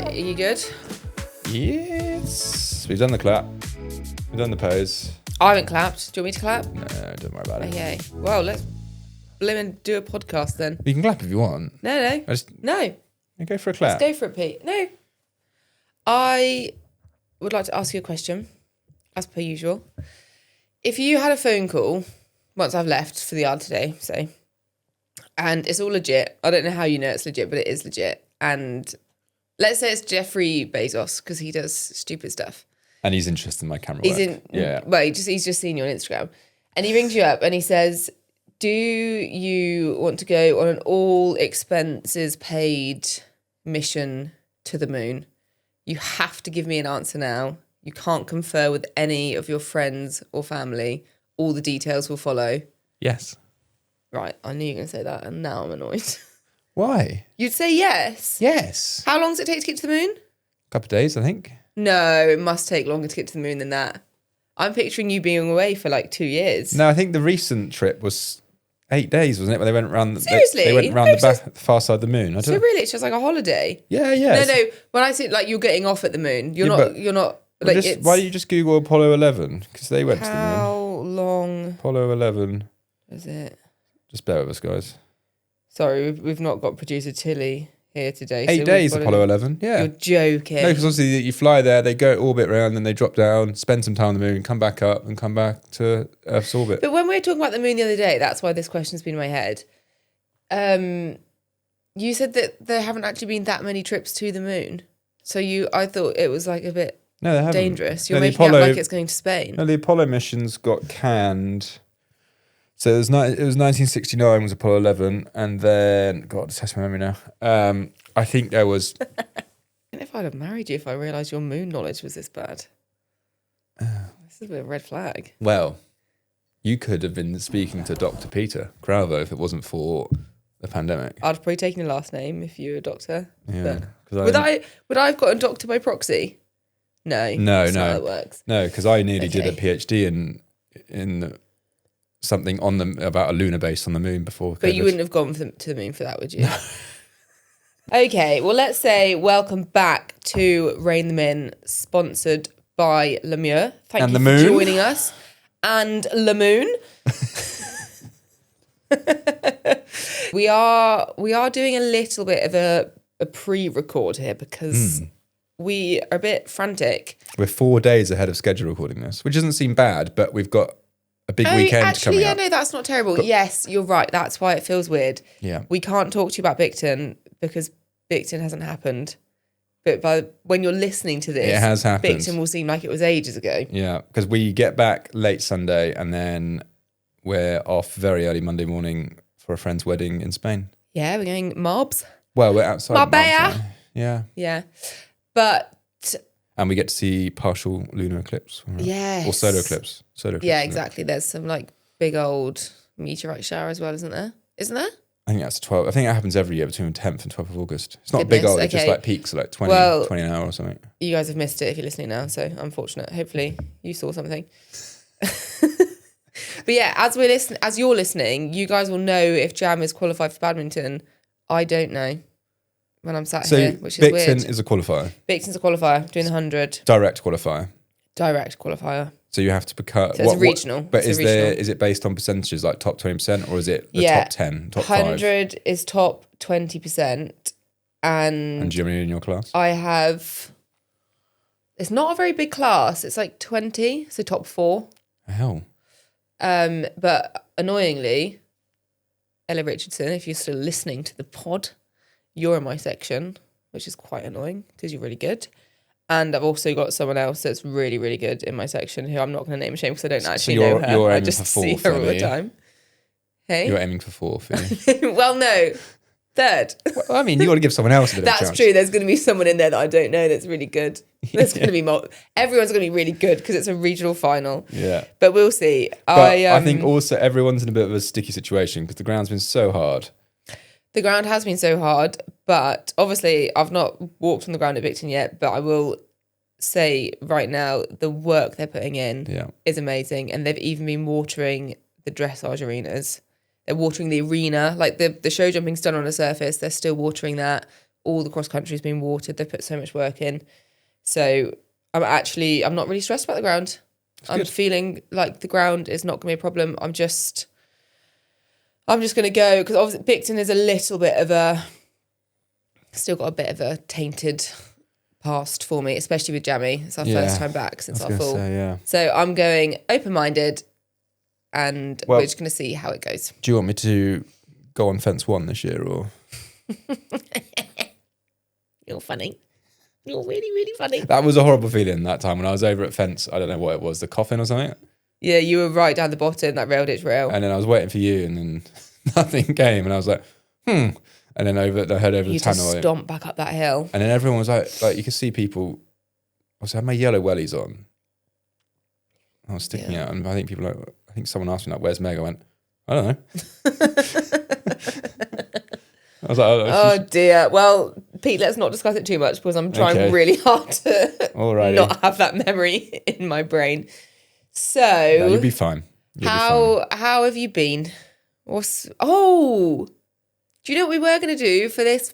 Are you good? Yes. We've done the clap. We've done the pose. I haven't clapped. Do you want me to clap? No, don't worry about it. Okay. Well, let's do a podcast then. You can clap if you want. No. No. Go for a clap. Let's go for it, Pete. No. I would like to ask you a question, as per usual. If you had a phone call, once I've left for the yard today, say, and it's all legit. I don't know how you know it's legit, but it is legit. And let's say it's Jeffrey Bezos, because he does stupid stuff. And he's interested in my camera work. Yeah. Well, he's just seen you on Instagram. And he rings you up and he says, do you want to go on an all expenses paid mission to the moon? You have to give me an answer now. You can't confer with any of your friends or family. All the details will follow. Yes. Right, I knew you were going to say that, and now I'm annoyed. Why? You'd say yes. Yes. How long does it take to get to the moon? A couple of days, I think. No, it must take longer to get to the moon than that. I'm picturing you being away for like 2 years. No, I think the recent trip was 8 days, wasn't it? Where they went around. Seriously? They went around the far side of the moon. So really, it's just like a holiday. Yeah. No. When I say like you're getting off at the moon, you're not. Like why don't you just Google Apollo 11? Because they went to the moon. How long? Apollo 11. Is it? Just bear with us, guys. Sorry, we've not got producer Tilly here today. 8 days, Apollo 11. Yeah. You're joking. No, because obviously you fly there, they go orbit around, then they drop down, spend some time on the moon, come back up, and come back to Earth's orbit. But when we were talking about the moon the other day, that's why this question's been in my head. You said that there haven't actually been that many trips to the moon. So I thought it was like a bit dangerous. You're making it like it's going to Spain. No, the Apollo missions got canned. So it was 1969 was Apollo 11, and then God, test my memory now. I think there was. I don't know if I'd have married you if I realised your moon knowledge was this bad. This is a bit of a red flag. Well, you could have been speaking to Dr. Peter Cravo if it wasn't for the pandemic. I'd have probably taken your last name if you were a doctor. Yeah. Would I have got a doctor by proxy? No. That's not how it works. No, because I nearly did a PhD in something about a lunar base on the moon before COVID. But you wouldn't have gone to the moon for that, would you? No. Okay, well, let's say welcome back to Rein Them In, sponsored by Lemure. Thank you for joining us. And Le Moon. We are doing a little bit of a pre-record here because we are a bit frantic. We're 4 days ahead of schedule recording this, which doesn't seem bad, but we've got a big weekend coming up. No, that's not terrible. Yes, you're right. That's why it feels weird. Yeah. We can't talk to you about Bicton because Bicton hasn't happened. But when you're listening to this, it has happened. Bicton will seem like it was ages ago. Yeah, because we get back late Sunday and then we're off very early Monday morning for a friend's wedding in Spain. Yeah, we're going mobs. Well, we're outside Marbella. Yeah. Yeah. But... And we get to see partial lunar eclipse. Yes. Or solar eclipse. Yeah, exactly. There's some like big old meteorite shower as well, isn't there? Isn't there? I think that's 12. I think it happens every year between 10th and 12th of August. It's not big old, it's just like peaks like 20 an hour or something. You guys have missed it if you're listening now, so unfortunate. Hopefully you saw something. But yeah, as you're listening, you guys will know if Jam is qualified for badminton. I don't know when I'm sat here, which is Bicton weird. is a qualifier. Bicton's a qualifier, doing the 100. Direct qualifier. Direct qualifier. So you have to become... So it's a regional. But is it based on percentages, like top 20%, or is it the top 10, top 5? 100 is top 20%. And do you have any in your class? I have... It's not a very big class. It's like 20, so top 4. Hell. But annoyingly, Ella Richardson, if you're still listening to the pod, you're in my section, which is quite annoying because you're really good. And I've also got someone else that's really, really good in my section who I'm not going to name and shame because I don't actually know her. You're I aiming just for 4th, see her all the time. Hey? You're aiming for 4th. Well, no. 3rd. Well, I mean, you got to give someone else a bit of a chance. That's true. There's going to be someone in there that I don't know that's really good. There's going to be everyone's going to be really good because it's a regional final. Yeah. But we'll see. But I think also everyone's in a bit of a sticky situation because the ground's been so hard. The ground has been so hard, but obviously I've not walked on the ground at Bicton yet, but I will say right now the work they're putting in is amazing, and they've even been watering the dressage arenas. They're watering the arena, like the show jumping's done on a surface, they're still watering that. all the cross country has been watered. They put so much work in. So I'm not really stressed about the ground. I'm feeling like the ground is not going to be a problem. I'm just going to go, because obviously Bicton is a little bit of still got a bit of a tainted past for me, especially with Jamie. It's our first time back since our fall. So I'm going open-minded, and we're just going to see how it goes. Do you want me to go on fence 1 this year, or? You're funny. You're really, really funny. That was a horrible feeling that time when I was over at fence. I don't know what it was, the coffin or something. Yeah, you were right down the bottom, that rail ditch rail. And then I was waiting for you, and then nothing came, and I was like, And then I heard over the tunnel. You stomp back up that hill. And then everyone was like you could see people. I had my yellow wellies on. I was sticking out, and I think someone asked me, like, "Where's Meg?" I went, "I don't know." I was like, "Oh dear." Well, Pete, let's not discuss it too much, because I'm trying really hard to not have that memory in my brain. So no, you'll be fine. How have you been? Do you know what we were going to do for this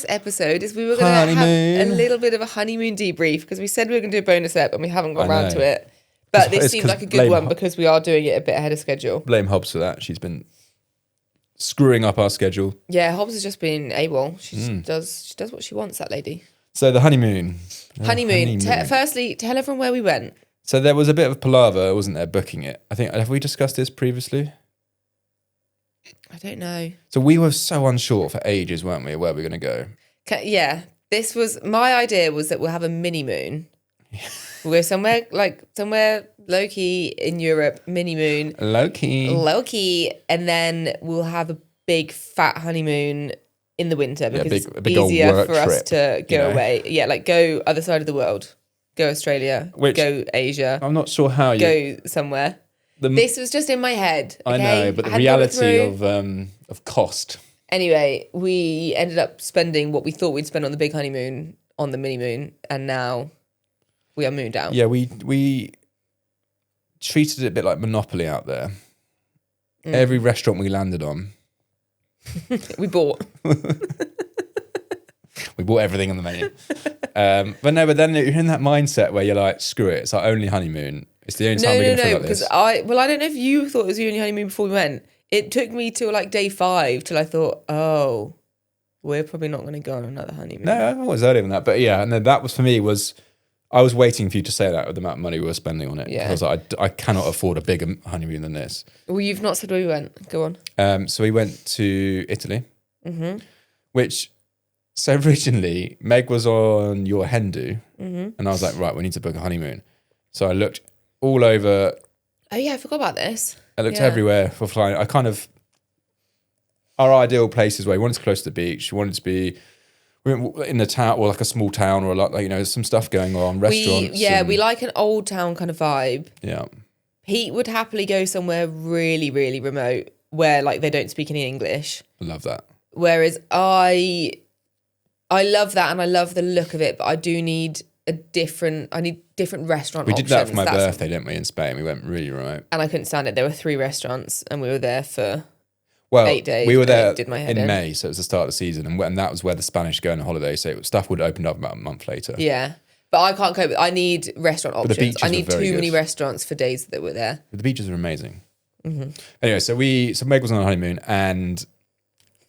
episode? Is we were going to have a little bit of a honeymoon debrief, because we said we were going to do a bonus ep and we haven't got around to it. But this seems like a good one because we are doing it a bit ahead of schedule. Blame Hobbs for that. She's been screwing up our schedule. Yeah, Hobbs has just been AWOL. She does what she wants, that lady. So the honeymoon. Firstly, tell everyone where we went. So there was a bit of palaver, wasn't there, booking it? I think, have we discussed this previously? I don't know. So we were so unsure for ages, weren't we, where we were going to go? This was, my idea was that we'll have a mini moon. We'll go somewhere low key in Europe, mini moon. Low key, and then we'll have a big fat honeymoon in the winter, because it's easier for us to go away. Yeah, like go other side of the world. Go Australia, go Asia. I'm not sure how you... Go somewhere. This was just in my head. Okay? I know, but the reality of cost. Anyway, we ended up spending what we thought we'd spend on the big honeymoon on the mini moon, and now we are mooned out. Yeah, we treated it a bit like Monopoly out there. Every restaurant we landed on, we bought. We bought everything on the menu. But then you're in that mindset where you're like, screw it, it's our only honeymoon. It's the only time we're going to feel like this. I don't know if you thought it was your only honeymoon before we went. It took me till like day 5 till I thought, we're probably not going to go on another honeymoon. No, I was earlier than that. But yeah, and then that was for me I was waiting for you to say that with the amount of money we were spending on it. Yeah. Because I cannot afford a bigger honeymoon than this. Well, you've not said where we went. Go on. So we went to Italy, which... So originally, Meg was on your hen do, and I was like, right, we need to book a honeymoon. So I looked all over. Oh yeah, I forgot about this. I looked everywhere for flying. Our ideal places where we wanted to be close to the beach. We wanted to be in the town, or like a small town, or like, some stuff going on, restaurants. We like an old town kind of vibe. Yeah. Pete would happily go somewhere really, really remote where like they don't speak any English. I love that. Whereas I love that, and I love the look of it, but I do need different restaurant options. We did that for my birthday, didn't we, in Spain? We went really remote. And I couldn't stand it. There were 3 restaurants, and we were there for 8 days. We were there in May, so it was the start of the season, and that was where the Spanish go on holiday, so stuff would open up about a month later. Yeah. But I can't cope. I need restaurant options. I need too many restaurants for days that we're there. But the beaches are amazing. Anyway, so Meg was on a honeymoon, and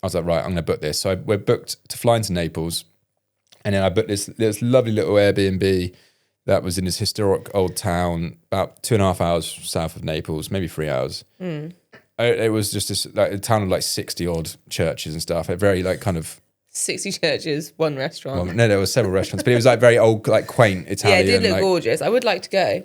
I was like, right, I'm going to book this. So we're booked to fly into Naples. And then I booked this lovely little Airbnb that was in this historic old town, about 2.5 hours south of Naples, maybe 3 hours. It was just this a town of like 60 odd churches and stuff. It very like kind of 60 churches, 1 restaurant. Well, no, there were several restaurants, but it was like very old, like quaint Italian. Yeah, it did look gorgeous. I would like to go.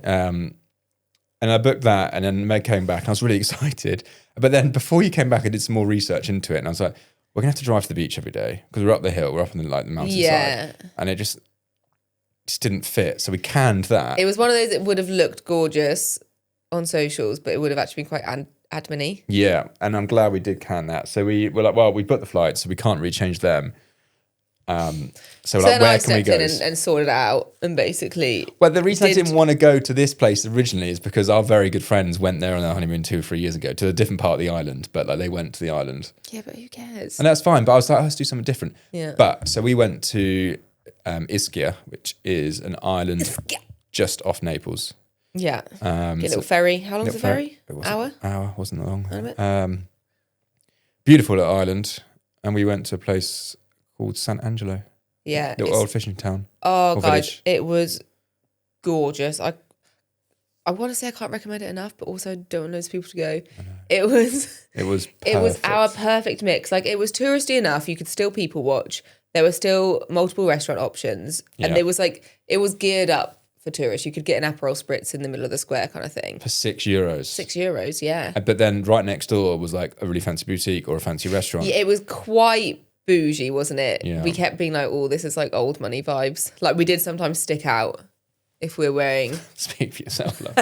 And I booked that, and then Meg came back, and I was really excited. But then before you came back, I did some more research into it, and I was like, we're going to have to drive to the beach every day because we're up the hill, we're up in the mountainside. Yeah. And it just didn't fit. So we canned that. It was one of those that would have looked gorgeous on socials, but it would have actually been quite admin-y. Yeah. And I'm glad we did can that. So we were like, well, we booked the flights, so we can't really change them. So then where I can we stepped go? in and sorted it out, and basically. Well, the reason I didn't want to go to this place originally is because our very good friends went there on their honeymoon 2 or 3 years ago to a different part of the island, but like they went to the island. Yeah, but who cares? And that's fine, but I was like, let's do something different. Yeah. But so we went to Ischia, which is an island just off Naples. Yeah. Get a little ferry. How long's the ferry? Hour, wasn't that long. A bit. Beautiful little island. And we went to a place called San Angelo. Yeah. Little old fishing town. Oh, God. Village. It was gorgeous. I want to say I can't recommend it enough, but also don't want loads of people to go. It was our perfect mix. Like, it was touristy enough. You could still people watch. There were still multiple restaurant options. And it was geared up for tourists. You could get an Aperol Spritz in the middle of the square kind of thing. For €6. €6, yeah. But then right next door was like a really fancy boutique or a fancy restaurant. Yeah, it was quite bougie, wasn't it? Yeah. We kept being like, oh, this is like old money vibes. Like, we did sometimes stick out if we're wearing... Speak for yourself, love.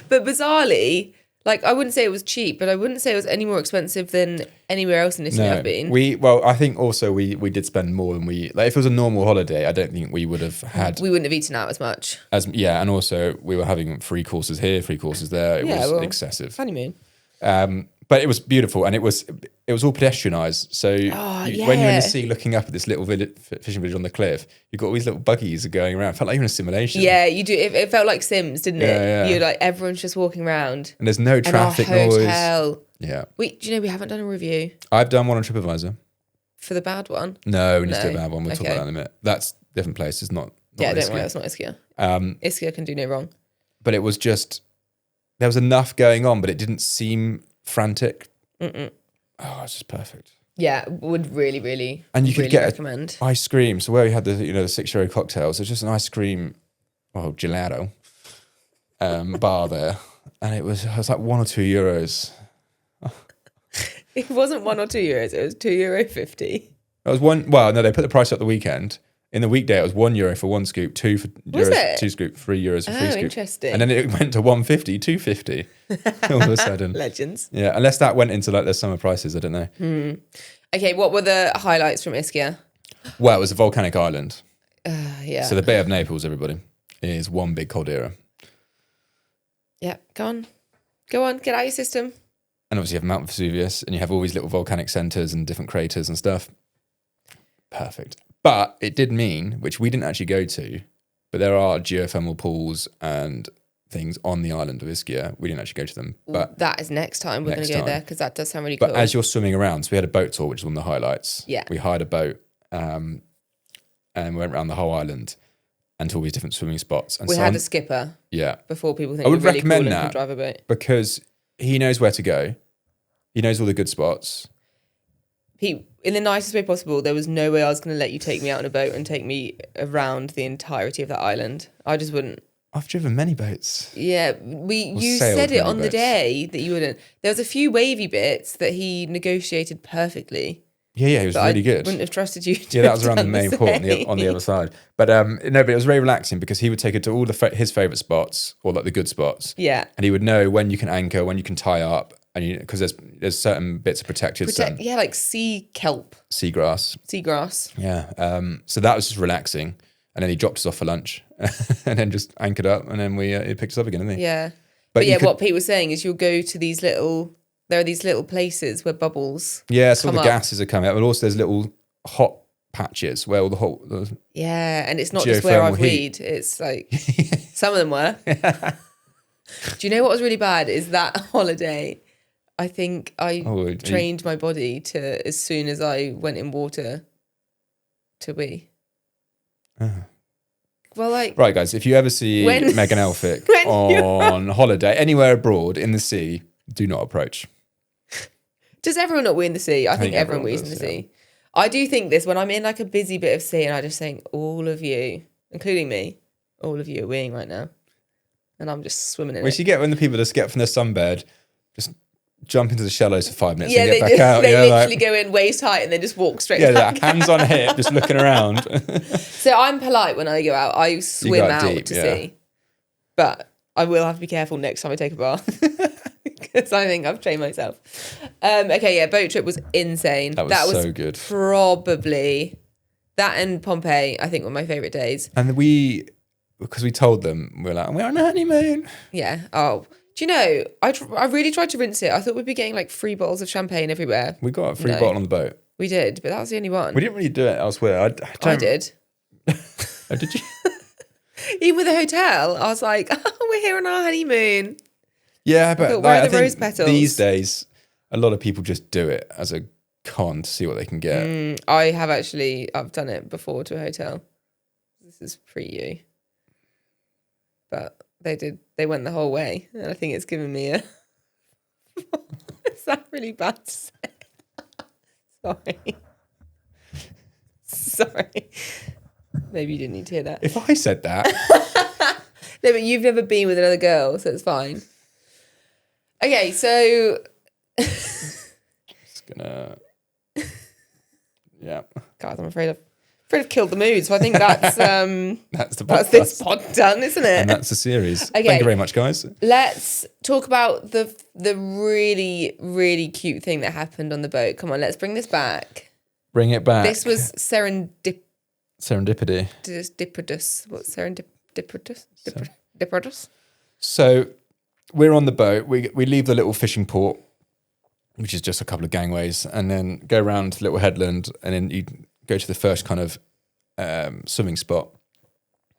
But bizarrely, like, I wouldn't say it was cheap, but I wouldn't say it was any more expensive than anywhere else in Italy I've been. I think also we did spend more than we... Like, if it was a normal holiday, I don't think we would have had... We wouldn't have eaten out as much. And also we were having 3 courses here, 3 courses there. It was excessive. Honeymoon. But it was beautiful, and it was all pedestrianised. So when you're in the sea looking up at this little fishing village on the cliff, you've got all these little buggies going around. It felt like you're in a simulation. Yeah, you do. It felt like Sims, didn't it? Yeah. You're like, everyone's just walking around. And there's no traffic and our noise. hotel. Yeah. Do you know we haven't done a review? I've done one on TripAdvisor. For the bad one? No, we need to do a bad one. We'll talk about that in a minute. That's a different place. It's not don't Ischia. worry, that's not Ischia. Ischia can do no wrong. But it was just, there was enough going on, but it didn't seem frantic. Mm-mm. Oh, it's just perfect. Yeah, would really, really, and you could really get recommend. Ice cream. So where we had the the €6 cocktails, there's just an ice cream, gelato bar there, and it was like €1 or €2. It wasn't €1 or €2. It was €2.50. It was one. Well, no, they put the price up the weekend. In the weekday, it was €1 for 1 scoop, 2 for was euros, it? 2 scoop, €3 for 3 scoop. Interesting. And then it went to 150, 250 all of a sudden. Legends. Yeah, unless that went into like their summer prices, I don't know. Okay, what were the highlights from Ischia? Well, it was a volcanic island. Yeah. So the Bay of Naples, everybody, is one big caldera. Yeah, go on, get out your system. And obviously you have Mount Vesuvius, and you have all these little volcanic centres and different craters and stuff. Perfect. But it did mean, which we didn't actually go to, but there are geothermal pools and things on the island of Ischia. We didn't actually go to them. But that is next time we're going to go there, because that does sound really cool. cool. But as you're swimming around, so we had a boat tour, which is one of the highlights. Yeah. We hired a boat and we went around the whole island and to all these different swimming spots. And we had a skipper. Yeah. Before people think I would we're really recommend cool that and can drive a boat. because he knows where to go. He knows all the good spots. Pete, in the nicest way possible, there was no way I was going to let you take me out on a boat and take me around the entirety of that island. I just wouldn't. I've driven many boats. Yeah, you said it on the day that you wouldn't. There was a few wavy bits that he negotiated perfectly. Yeah, he was really good. Wouldn't have trusted you. Yeah, that was around the main port on the other side. But but it was very relaxing because he would take it to all his favourite spots, or like the good spots. Yeah, and he would know when you can anchor, when you can tie up, and because there's certain bits of protected. Yeah, like sea kelp, seagrass. Yeah, so that was just relaxing, and then he dropped us off for lunch, and then just anchored up, and then he picked us up again, didn't he? Yeah, but what Pete was saying is you'll go to these little. There are these little places where bubbles. Yeah, so all the gases are coming out, but also there's little hot patches where all the hot. Yeah, and it's not just where I've weed. It's like some of them were. Do you know what was really bad? Is that holiday. I think I trained my body to, as soon as I went in water, to wee. Well, like... Right, guys, if you ever see Meg and Elphick on holiday, anywhere abroad in the sea, do not approach. Does everyone not wee in the sea? I think everyone wees in the sea. I do think this, when I'm in like a busy bit of sea and I just think, all of you, including me, all of you are weeing right now. And I'm just swimming in it. We should get when the people just get from their sunbed, just jump into the shallows for 5 minutes and get back out. They literally go in waist height and then just walk straight back. Hands on hip, just looking around. So I'm polite when I go out. I swim out to sea. But I will have to be careful next time I take a bath. because I think I've trained myself. Okay, yeah, boat trip was insane. That was so good. Probably that and Pompeii, I think, were my favourite days. And because we told them, we were like, we're on a honeymoon. Yeah. Oh, do you know, I really tried to rinse it. I thought we'd be getting like free bottles of champagne everywhere. We got a free bottle on the boat. We did, but that was the only one. We didn't really do it elsewhere. I did. Oh, did you? Even with the hotel, I was like, oh, we're here on our honeymoon. Yeah, but thought, where are the rose petals? These days, a lot of people just do it as a con to see what they can get. I've done it before to a hotel. This is pre-you. But they went the whole way. And I think it's given me a... Is that really bad to say? Sorry. Maybe you didn't need to hear that. If I said that... No, but you've never been with another girl, so it's fine. Okay, so... Just gonna... Yeah. God, I'm afraid I've killed the mood, so I think that's... that's the podcast. That's this pod done, isn't it? And that's the series. Okay. Thank you very much, guys. Let's talk about the really, really cute thing that happened on the boat. Come on, let's bring this back. Bring it back. This was serendipitous. What's serendipitous? Dipidus? So we're on the boat. We leave the little fishing port, which is just a couple of gangways, and then go around the little headland, and then you go to the first kind of swimming spot.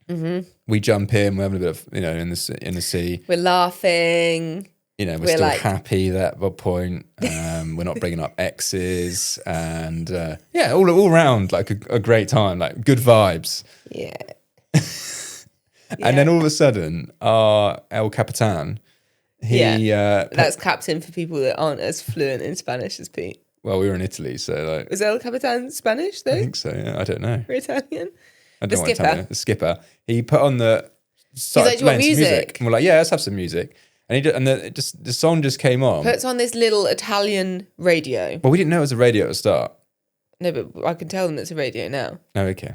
Mm-hmm. We jump in. We're having a bit of in the sea. We're laughing. We're still like... happy at that point. We're not bringing up exes, and all around like a great time, like good vibes. Yeah. And then all of a sudden, our El Capitan, that's captain for people that aren't as fluent in Spanish as Pete. Well, we were in Italy, so like... Was El Capitan Spanish, though? I think so, yeah. I don't know. Or Italian? I don't the know skipper. Italian. The skipper. He put on the... He's like, do you want music? And we're like, yeah, let's have some music. And the song just came on. Puts on this little Italian radio. Well, we didn't know it was a radio at the start. No, but I can tell them it's a radio now. Oh, okay.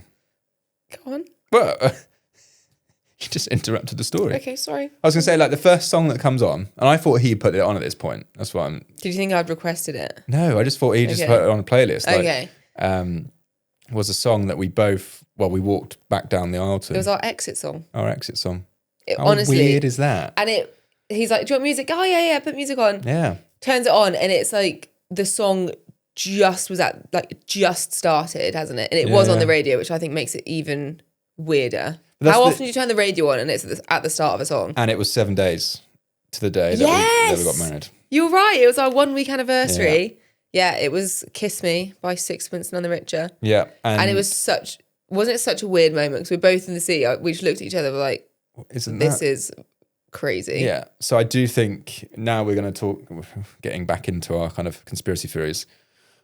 Go on. Well, you just interrupted the story. Okay, sorry. I was going to say, like, the first song that comes on, and I thought he put it on at this point. That's why I'm... Did you think I'd requested it? No, I just thought he just put it on a playlist. Like, okay. Was a song that we both... Well, we walked back down the aisle to. It was our exit song. Our exit song. How honestly, weird is that? And he's like, do you want music? Oh, yeah, put music on. Yeah. Turns it on, and it's like the song just started, hasn't it? And it was on the radio, which I think makes it even weirder. How often do you turn the radio on and it's at the start of a song? And it was 7 days to the day that we got married. You were right. It was our 1 week anniversary. Yeah, it was Kiss Me by Sixpence None the Richer. Yeah. And it was wasn't it such a weird moment? Because we were both in the sea. We just looked at each other, we're like, this is crazy. Yeah. So I do think now we're going to talk, getting back into our kind of conspiracy theories.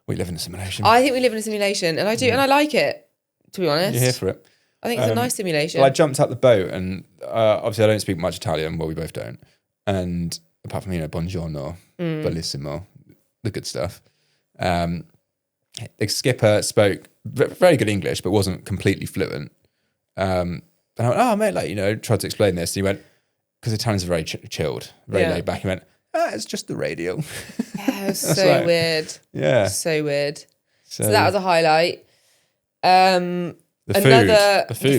We live in a simulation. I think we live in a simulation, and I do, and I like it, to be honest. You're here for it. I think it's a nice simulation. Well, I jumped out the boat, and obviously I don't speak much Italian. Well, we both don't. And apart from, buongiorno, bellissimo, the good stuff. The skipper spoke very good English, but wasn't completely fluent. And I went, oh, mate, tried to explain this. And he went, because Italians are very chilled, very laid back. He went, it's just the radio. Yeah, it was so weird. Yeah. So weird. So that was a highlight. The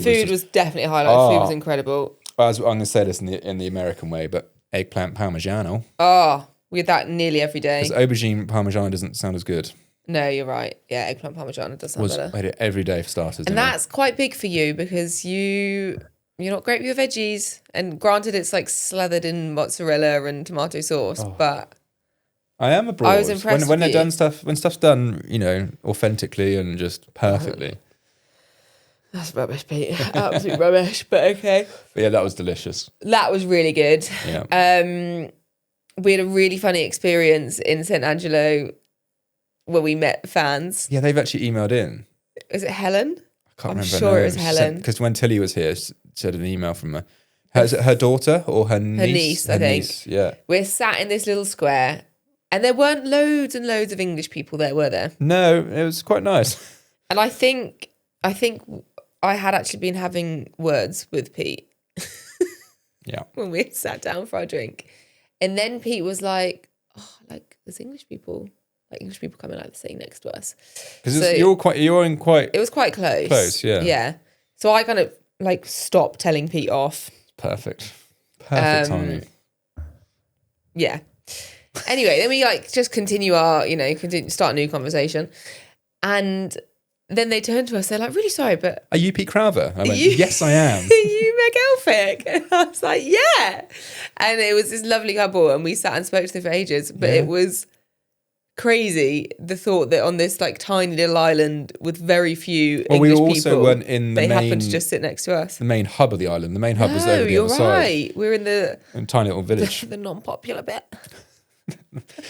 food was definitely a highlight. The food was incredible. I'm going to say this in the American way, but eggplant parmigiano. Oh, we had that nearly every day. Because aubergine parmigiano doesn't sound as good. No, you're right. Yeah, eggplant parmigiano does sound better. I had it every day for starters. And that's quite big for you because you're not great with your veggies. And granted, it's like slathered in mozzarella and tomato sauce, but... I am abroad. I was impressed when they're done when stuff's done, authentically and just perfectly. That's rubbish, Pete. Absolute rubbish, but okay. But yeah, that was delicious. That was really good. Yeah. We had a really funny experience in St. Angelo where we met fans. Yeah, they've actually emailed in. Is it Helen? I can't remember. I'm sure it was Helen. Because when Tilly was here, she had an email from her. Is it her daughter or her niece? Her niece, I think. Niece, yeah. We're sat in this little square and there weren't loads and loads of English people there, were there? No, it was quite nice. And I think I had actually been having words with Pete. Yeah. When we sat down for our drink. And then Pete was like, oh, like there's English people coming like sitting next to us. Because you're in quite. It was quite close. Close, yeah. Yeah. So I kind of like stopped telling Pete off. Perfect timing. Yeah. Anyway, then we like just continue start a new conversation. And then they turned to us, they're like, really sorry, but... Are you Pete Crowther? I went, yes, I am. Are you Meg Elphick? And I was like, yeah. And it was this lovely couple and we sat and spoke to them for ages. But it was crazy, the thought that on this like tiny little island with very few English people... we also weren't in the they main... happened to just sit next to us. The main hub of the island. The main hub was over the other side. Right. We're in the... In a tiny little village. The non-popular bit.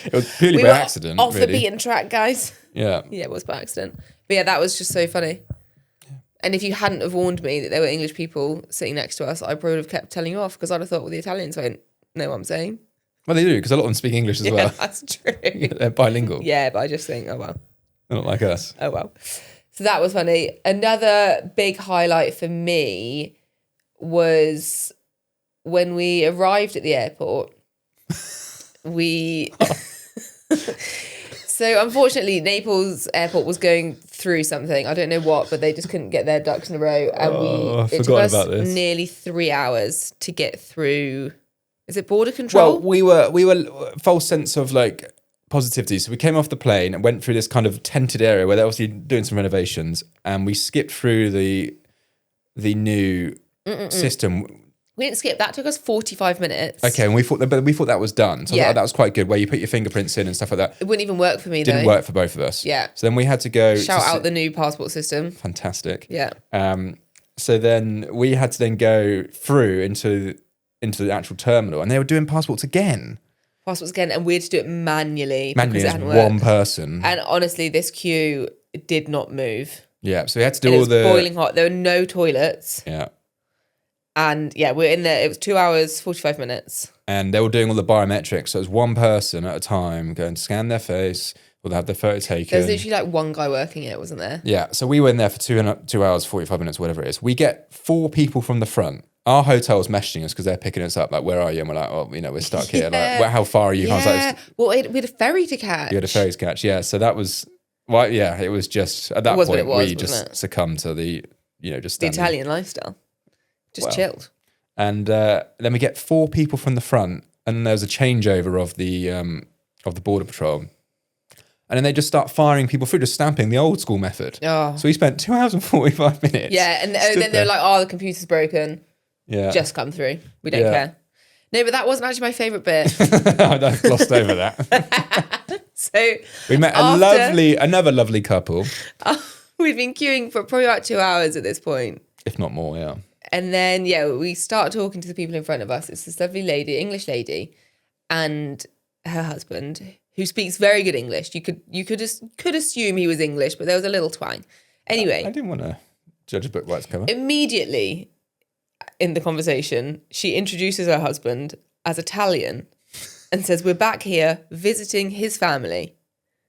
It was purely by accident, off really. the beaten track, guys. Yeah. Yeah, it was by accident. But yeah, that was just so funny. Yeah. And if you hadn't have warned me that there were English people sitting next to us, I probably would have kept telling you off because I'd have thought, well, the Italians won't know what I'm saying. Well, they do, because a lot of them speak English as well. That's true. Yeah, they're bilingual. Yeah, but I just think, oh, well. They're not like us. Oh, well. So that was funny. Another big highlight for me was when we arrived at the airport, So unfortunately, Naples airport was going through something. I don't know what, but they just couldn't get their ducks in a row. And it took us nearly 3 hours to get through. Is it border control? Well, we were false sense of like positivity. So we came off the plane and went through this kind of tented area where they're obviously doing some renovations, and we skipped through the new system. We didn't skip. That took us 45 minutes. Okay, and we thought that was done. So yeah. that was quite good, where you put your fingerprints in and stuff like that. It wouldn't even work for me, though. Didn't work for both of us. Yeah. So then we had to go... Shout out the new passport system. Fantastic. Yeah. So then we had to then go through into the actual terminal, and they were doing passports again. And we had to do it manually. Manually as one person. And honestly, this queue did not move. Yeah, so we had to do all the... It was boiling hot. There were no toilets. Yeah. And yeah, we're in there. It was 2 hours, 45 minutes. And they were doing all the biometrics. So it was one person at a time going to scan their face, or they had their photo taken. There was literally like one guy working it, wasn't there? Yeah. So we were in there for 2 hours, 45 minutes, whatever it is. We get 4 people from the front. Our hotel's messaging us because they're picking us up. Like, where are you? And we're like, oh, we're stuck here. Like, how far are you? Yeah. I was like, well, we had a ferry to catch. You had a ferry to catch. Yeah. So that was, it was just, at that point, we just succumbed to the, just the Italian lifestyle. Just chilled. And then we get 4 people from the front, and there's a changeover of the border patrol. And then they just start firing people through, just stamping the old school method. Oh. So we spent 2 hours and 45 minutes. Yeah, and then they're like, oh, the computer's broken. Yeah. Just come through. We don't care. No, but that wasn't actually my favourite bit. I glossed over that. So we met another lovely couple. We've been queuing for probably about 2 hours at this point. If not more, yeah. And then, we start talking to the people in front of us. It's this lovely lady, English lady, and her husband, who speaks very good English. You could assume he was English, but there was a little twang. Anyway. I didn't want to judge a book by its cover. Immediately in the conversation, she introduces her husband as Italian and says, we're back here visiting his family.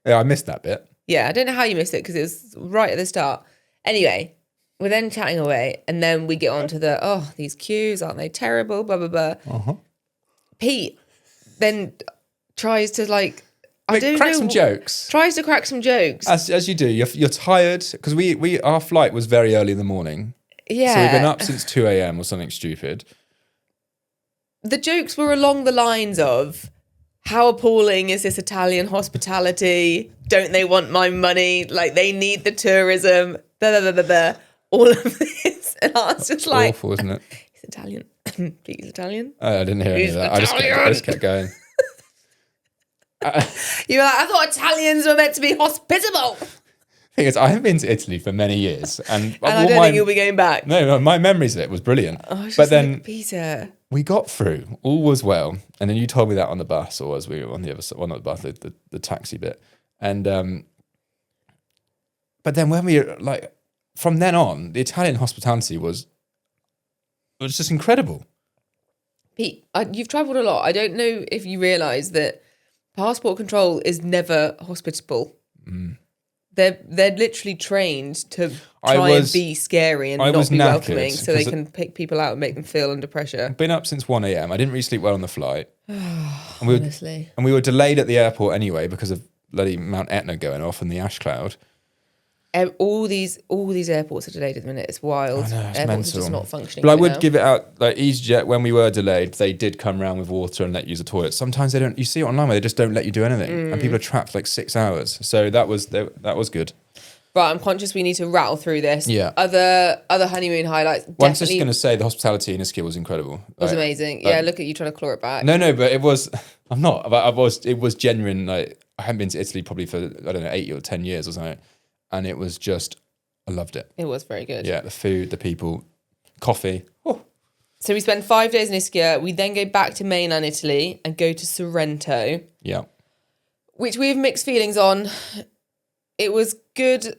Yeah, I missed that bit. Yeah, I don't know how you missed it because it was right at the start. Anyway, we're then chatting away, and then we get on to these queues, aren't they terrible, blah, blah, blah. Uh-huh. Pete then tries to crack some jokes. Tries to crack some jokes. As you do. You're tired, because our flight was very early in the morning. Yeah. So we've been up since 2 a.m. or something stupid. The jokes were along the lines of, how appalling is this Italian hospitality? Don't they want my money? Like, they need the tourism. Blah, blah, blah, blah. All of this. And I was just like... awful, isn't it? He's Italian. He's Italian. I didn't hear any of that. I just kept going. You were like, I thought Italians were meant to be hospitable. Thing is, I haven't been to Italy for many years. And I don't think you'll be going back. No, my memories of it was brilliant. But then Peter, we got through. All was well. And then you told me that on the bus, or as we were on the other side, well, not the bus, the taxi bit. And but then when we from then on, the Italian hospitality was just incredible. Pete, you've travelled a lot. I don't know if you realise that passport control is never hospitable. Mm. They're literally trained to try and be scary and not be welcoming, so they because can pick people out and make them feel under pressure. I've been up since 1 a.m. I didn't really sleep well on the flight. Honestly. And we were delayed at the airport anyway because of bloody Mount Etna going off and the ash cloud. All these airports are delayed at the minute. It's wild. I know, it's Airports mental. are just not functioning. But I would now. give it out, like EasyJet, when we were delayed, they did come around with water and let you use the toilet. Sometimes they don't. You see it online where they just don't let you do anything, and people are trapped like 6 hours. So that was good. Right, I'm conscious we need to rattle through this. Yeah. Other honeymoon highlights. Well, I'm just going to say the hospitality in Ischia was incredible. It was amazing. Yeah, look at you trying to claw it back. No, but it was. I'm not. But it was genuine. Like I hadn't been to Italy probably for 8 or 10 years or something, and it was just. I loved it. It was very good. Yeah, the food, the people, coffee. Oh. So we spend 5 days in Ischia. We then go back to mainland Italy and go to Sorrento. Yeah. Which we have mixed feelings on. It was good,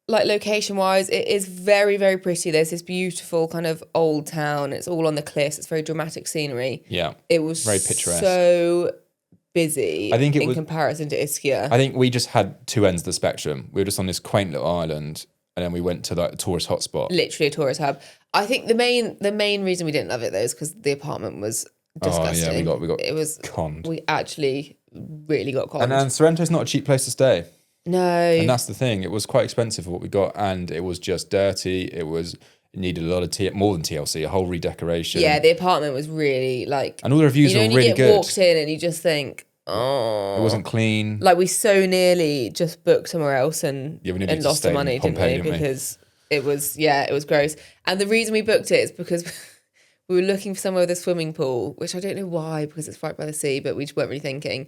like location-wise. It is very, very pretty. There's this beautiful kind of old town. It's all on the cliffs. It's very dramatic scenery. Yeah. It was very picturesque. So busy I think in comparison to Ischia. I think we just had two ends of the spectrum. We were just on this quaint little island, and then we went to like the tourist hotspot. Literally a tourist hub. I think the main reason we didn't love it though is because the apartment was disgusting. Oh yeah, we got it was conned. We actually really got conned. And Sorrento's not a cheap place to stay. No. And that's the thing. It was quite expensive for what we got, and it was just dirty. It needed a lot of more than TLC, a whole redecoration. Yeah, the apartment was really like. And all the reviews were really good. You get walked in and you just think, oh, it wasn't clean. Like we so nearly just booked somewhere else and lost the money, didn't we? Because it was gross. And the reason we booked it is because we were looking for somewhere with a swimming pool, which I don't know why, because it's right by the sea, but we just weren't really thinking.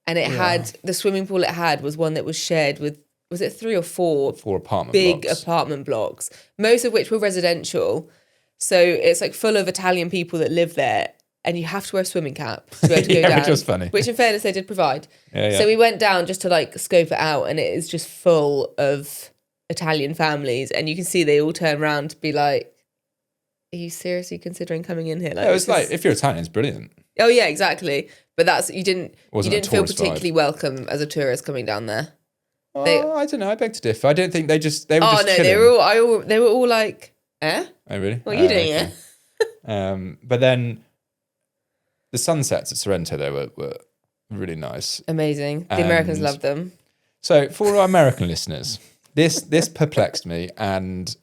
And it had the swimming pool. It had was one that was shared with. Was it 3 or 4 apartment blocks, most of which were residential. So it's like full of Italian people that live there. And you have to wear a swimming cap to be able to go down. Which was funny. Which in fairness, they did provide. Yeah. So we went down just to like scope it out, and it is just full of Italian families. And you can see they all turn around to be like, are you seriously considering coming in here? Like, it was like, if you're Italian, it's brilliant. Oh yeah, exactly. But you didn't feel particularly vibe. Welcome as a tourist coming down there. I don't know. I beg to differ. I don't think they were just Oh no, chilling. they were all like, eh? Oh really? What are you doing here? But then the sunsets at Sorrento though were really nice. Amazing. The Americans loved them. So for our American listeners, this perplexed me, and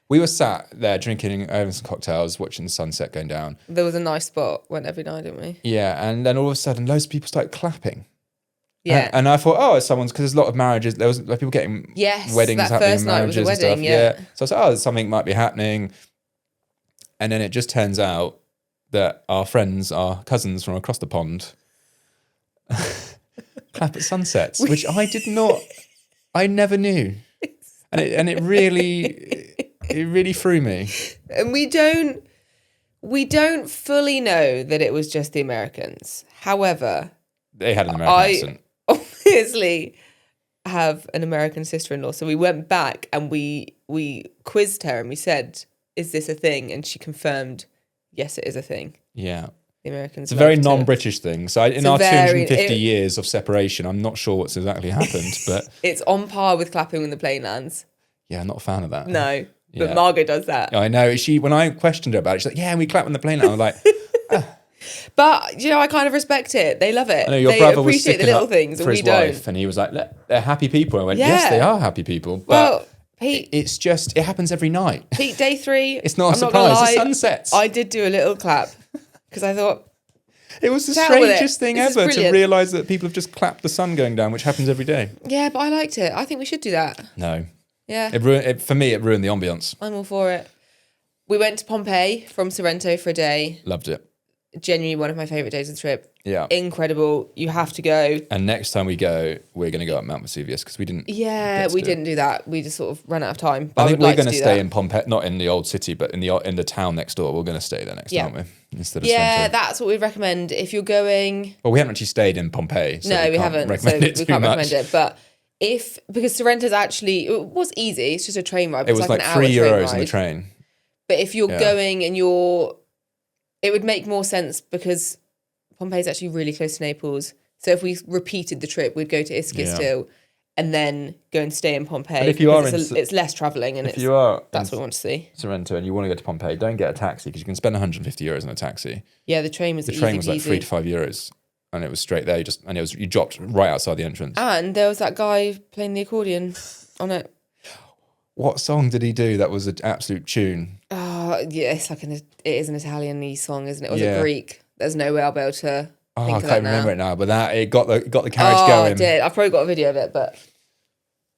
we were sat there drinking, having some cocktails, watching the sunset going down. There was a nice spot. Went every night, didn't we? Yeah, and then all of a sudden, loads of people started clapping. Yeah, and I thought, it's someone's, because there's a lot of marriages. There was like people getting weddings that happening, first night was a marriages wedding, and stuff. yeah. So I was like, something might be happening, and then it just turns out that our cousins from across the pond, clap at sunsets, which I never knew, and it really threw me. And we don't fully know that it was just the Americans. However, they had an American accent. Obviously have an American sister-in-law, so we went back and we quizzed her and we said, is this a thing? And she confirmed, yes, it is a thing. Yeah. The Americans. It's a very non-British thing. So in our 250 years of separation, I'm not sure what's exactly happened, but it's on par with clapping when the plane lands. Yeah, I'm not a fan of that. No, but Margot does that. I know. When I questioned her about it, she's like, yeah, we clap when the plane lands. I'm like, But I kind of respect it. They love it. I know your they brother was appreciate the little things, for and his we don't. wife, and he was like, they're happy people. I went, yes, they are happy people. But Pete, it's just, it happens every night. Pete, day 3. It's not a surprise. It's sunsets. I did do a little clap because I thought it was the strangest thing ever to realise that people have just clapped the sun going down, which happens every day. Yeah, but I liked it. I think we should do that. No. Yeah. For me, it ruined the ambience. I'm all for it. We went to Pompeii from Sorrento for a day. Loved it. Genuinely one of my favourite days of the trip. Yeah. Incredible. You have to go. And next time we go, we're going to go up Mount Vesuvius because we didn't. Yeah, we didn't do that. We just sort of ran out of time. I think we're going to stay in Pompeii, not in the old city, but in the town next door. We're going to stay there next time, aren't we? Instead of Sorrento. That's what we'd recommend if you're going. Well, we haven't actually stayed in Pompeii. So no, we haven't. Recommend it we too can't much. recommend it. But because Sorrento's actually, it was easy. It's just a train ride. It was like an hour €3 on the train. But if you're going and it would make more sense because Pompeii's actually really close to Naples. So if we repeated the trip, we'd go to Ischia still. and then go and stay in Pompeii. But if you are it's less travelling, and if you are that's what we want to see. Sorrento and you want to go to Pompeii, don't get a taxi because you can spend 150 euros on a taxi. Yeah, the train was like €3 to €5, and it was straight there. You dropped right outside the entrance. And there was that guy playing the accordion on it. What song did he do that was an absolute tune? Yeah, it is an Italian-y song, isn't it? Or was it Greek? There's no way I'll be able to. I can't remember it now, but it got the carriage going. I did. I've probably got a video of it, but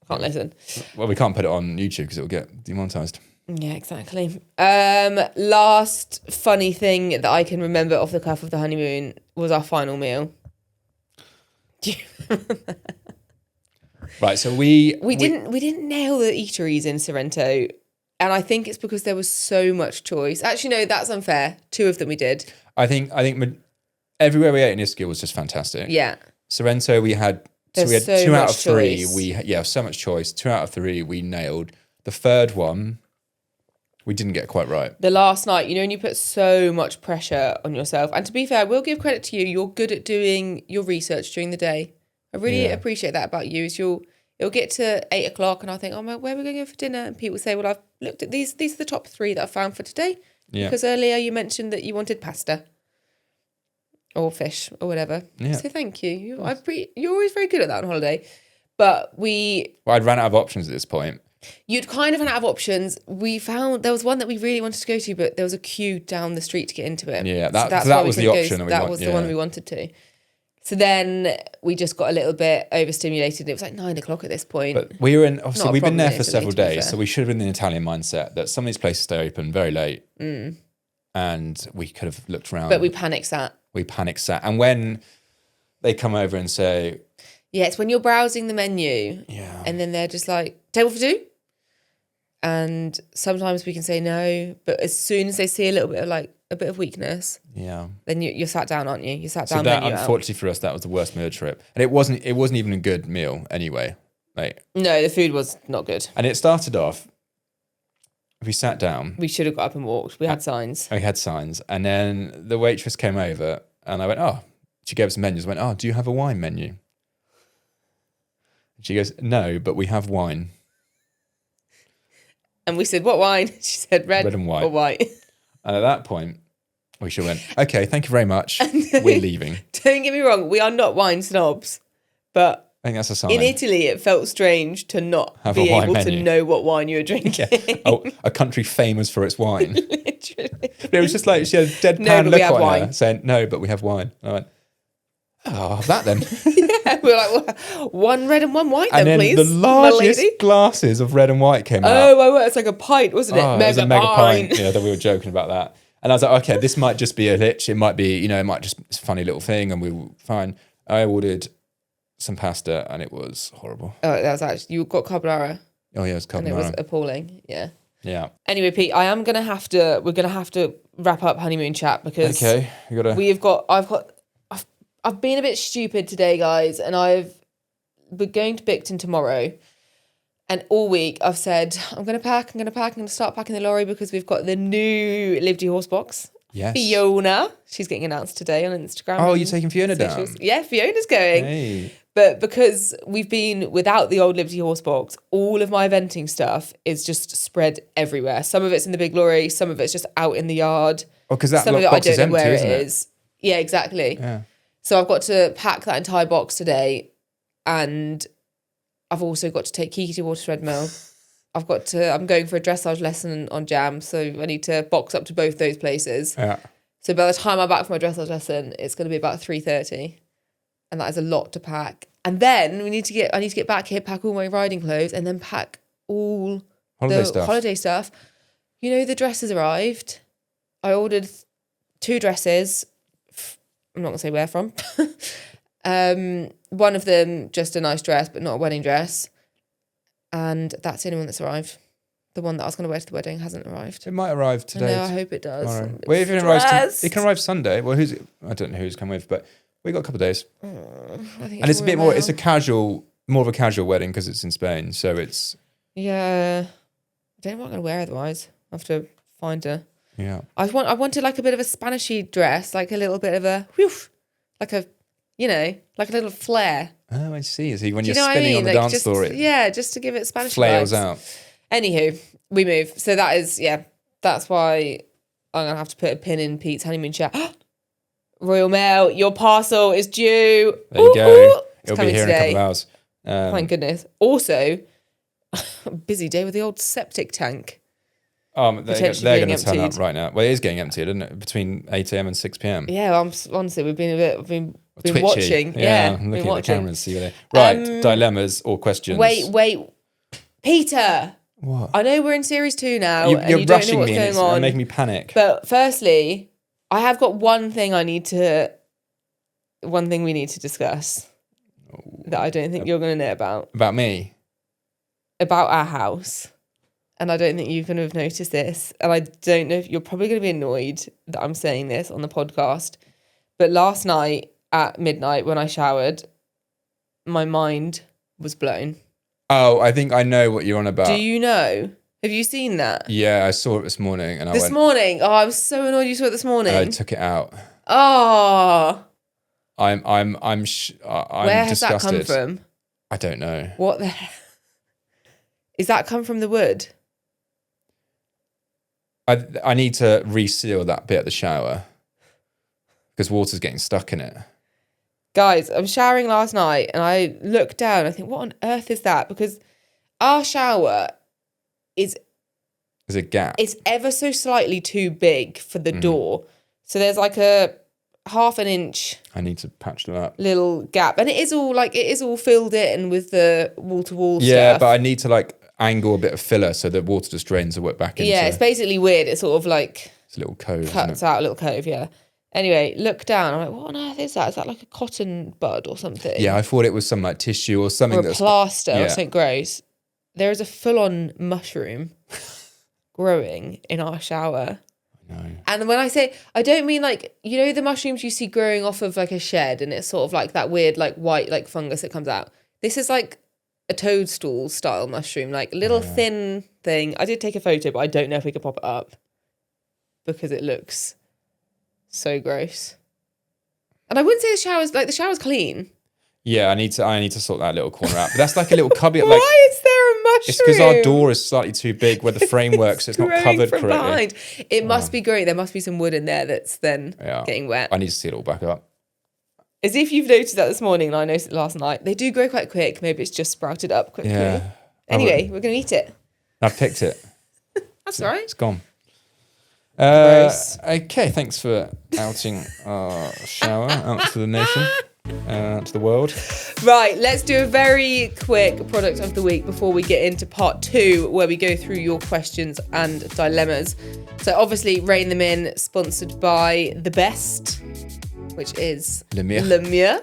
I can't listen. Well, we can't put it on YouTube because it'll get demonetized. Yeah, exactly. Last funny thing that I can remember off the cuff of the honeymoon was our final meal. Do you remember that? Right, so we didn't nail the eateries in Sorrento, and I think it's because there was so much choice. Actually, no, that's unfair. 2 of them we did. I think everywhere we ate in Ischia was just fantastic. Yeah. Sorrento, we had so 2 out of 3. Choice. So much choice. 2 out of 3 we nailed. The third one we didn't get quite right. The last night, when you put so much pressure on yourself, and to be fair, I will give credit to you. You're good at doing your research during the day. I really appreciate that about you. It'll get to 8 o'clock and I'll think, where are we going to go for dinner? And Pete will say, well, I've looked at these are the top 3 that I found for today. Yeah. Because earlier you mentioned that you wanted pasta or fish or whatever. Yeah. So thank you. You're always very good at that on holiday. But I'd ran out of options at this point. You'd kind of run out of options. We found there was one that we really wanted to go to, but there was a queue down the street to get into it. Yeah, that was the option. That was the one we wanted to. So then we just got a little bit overstimulated. It was like 9 o'clock at this point. But we were obviously we've been there for several days, so we should have been in the Italian mindset that some of these places stay open very late, and we could have looked around. But we panic sat. And when they come over and say, yeah, it's when you're browsing the menu, and then they're just like, table for 2, and sometimes we can say no, but as soon as they see a little bit of weakness, then you're sat down, aren't you? You sat down. So that, unfortunately for us, that was the worst meal trip, and it wasn't even a good meal anyway. No, the food was not good. And it started off. We sat down. We should have got up and walked. We had signs. And then the waitress came over, and I went, "Oh." She gave us menus. I went, "Oh, do you have a wine menu?" She goes, "No, but we have wine." And we said, "What wine?" She said, red and white. Or white. And at that point, we should went, "Okay, thank you very much. We're leaving." Don't get me wrong, we are not wine snobs, but I think that's a sign. In Italy, it felt strange to not be able to know what wine you were drinking. Yeah. Oh, a country famous for its wine. Literally. But it was just like she had a deadpan look on her saying, "No, but we have wine." And I went, "Oh, I'll have that then." Yeah, we were like, well, 1 red and 1 white then, please. And then the largest glasses of red and white came out. Oh, it's like a pint, wasn't it? It was a mega pint. Yeah, that we were joking about that. And I was like, okay, this might just be a glitch. It might be, it might just be a funny little thing, and we were fine. I ordered some pasta, and it was horrible. Oh, that was actually, you got carbonara. Oh yeah, it was carbonara. And it was appalling. Yeah. Yeah. Anyway, Pete, we're gonna have to wrap up honeymoon chat because I've been a bit stupid today, guys, and we're going to Bicton tomorrow. And all week I've said, I'm going to start packing the lorry because we've got the new Liberty horse box. Yes. Fiona. She's getting announced today on Instagram. Oh, you're taking Fiona down? Yeah, Fiona's going. Hey. But because we've been without the old Liberty horse box, all of my venting stuff is just spread everywhere. Some of it's in the big lorry, some of it's just out in the yard. Oh, because that some of it box I don't is know empty, where isn't it is. Yeah, exactly. Yeah. So I've got to pack that entire box today, and I've also got to take Kiki to Water Treadmill. I'm going for a dressage lesson on Jam, so I need to box up to both those places. Yeah. So by the time I'm back from my dressage lesson, it's going to be about 3:30, and that is a lot to pack. And then I need to get back here, pack all my riding clothes, and then pack all holiday stuff. The dresses arrived. I ordered 2 dresses. I'm not going to say where from. One of them, just a nice dress, but not a wedding dress. And that's the only one that's arrived. The one that I was going to wear to the wedding hasn't arrived. It might arrive today. No, I hope it does. Well, if it can arrive Sunday. Well, I don't know who's come with, but we got a couple of days. And it's a bit more. It's more of a casual wedding because it's in Spain. So it's. Yeah, I don't know what I'm going to wear otherwise. I have to find a. Yeah. I wanted like a bit of a Spanishy dress, like a little bit of a like a You know, like a little flare. Oh, I see. So when Do you're you know what I spinning mean? on the Like, dance just, floor, it yeah, just to give it Spanish flails vibes. out. Anywho, we move. So that is, that's why I'm going to have to put a pin in Pete's honeymoon chat. Royal Mail, your parcel is due. There you go. It's It'll be coming here today. in a couple of hours. Thank goodness. Also, busy day with the old septic tank. They're Potentially going to turn up emptied. right now. Well, it is getting emptied, isn't it? Between 8 a.m. and 6 p.m. Yeah, honestly, we've been Twitchy. watching. Yeah, been looking at the watching. cameras, see where they. Right, dilemmas or questions. Wait, Peter. What? I know we're in series 2 now, You're and you don't know rushing what's me, and going it's on. making me panic. But firstly, I have got one thing we need to discuss that I don't think you're going to know about me. about our house. And I don't think you're going to have noticed this. And I don't know if you're probably going to be annoyed that I'm saying this on the podcast. But last night at midnight when I showered, my mind was blown. Oh, I think I know what you're on about. Do you know? Have you seen that? Yeah, I saw it this morning, and This morning? Oh, I was so annoyed you saw it this morning. I took it out. Oh. I'm Where has disgusted. that come from? I don't know. What the hell? Is that come from the wood? I need to reseal that bit of the shower because water's getting stuck in it. Guys, I was showering last night and I looked down and I think, what on earth is that? Because our shower is... There's a gap. It's ever so slightly too big for the door. So there's like a half an inch... I need to patch that up. Little gap. And it is all filled in with the wall-to-wall stuff. Yeah, but I need to angle a bit of filler so the water just drains the back into... Yeah, it's basically weird. It's sort of it's a little cove, cuts out a little cove, yeah. Anyway, look down. I'm like, what on earth is that? Is that like a cotton bud or something? Yeah, I thought it was some tissue or something. Or a plaster or something gross. There is a full-on mushroom growing in our shower. No. And when I say, I don't mean the mushrooms you see growing off of a shed and it's sort of like that weird white fungus that comes out. This is like a toadstool style mushroom, little thin thing. I did take a photo, but I don't know if we could pop it up because it looks so gross. And I wouldn't say the shower's clean. Yeah, I need to sort that little corner out. But that's like a little cubby. Why is there a mushroom? It's because our door is slightly too big where the frame works. So it's not covered from correctly. Behind. It must be growing. There must be some wood in there that's then getting wet. I need to see it all back up. As if you've noticed that this morning and I noticed it last night. They do grow quite quick. Maybe it's just sprouted up quickly. Yeah. Anyway, we're going to eat it. I've picked it. That's all right. It's gone. Gross. Okay, thanks for outing our shower out to the nation, to the world. Right, let's do a very quick product of the week before we get into part 2, where we go through your questions and dilemmas. So obviously, Rein Them In, sponsored by The Best, which is Le Mieux. Le Mieux.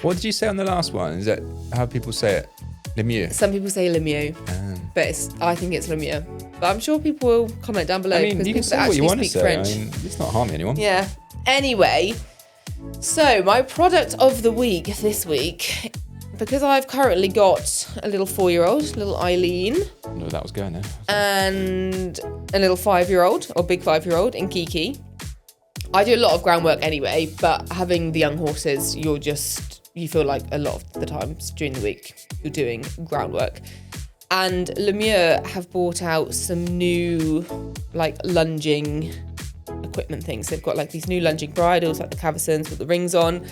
What did you say on the last one? Is that how people say it? Le Mieux. Some people say Le Mieux, but I think it's Le Mieux. But I'm sure people will comment down below because you people can say that what you actually want to speak say. French. It's not harming anyone. Yeah. Anyway, so my product of the week this week, because I've currently got a little 4-year-old, little Eileen, I know where that was going there. and a little 5-year-old or big 5-year-old in Kiki. I do a lot of groundwork anyway, but having the young horses, you feel like a lot of the times during the week you're doing groundwork. And Le Mieux have brought out some new lunging equipment things. They've got these new lunging bridles, like the cavesons with the rings on.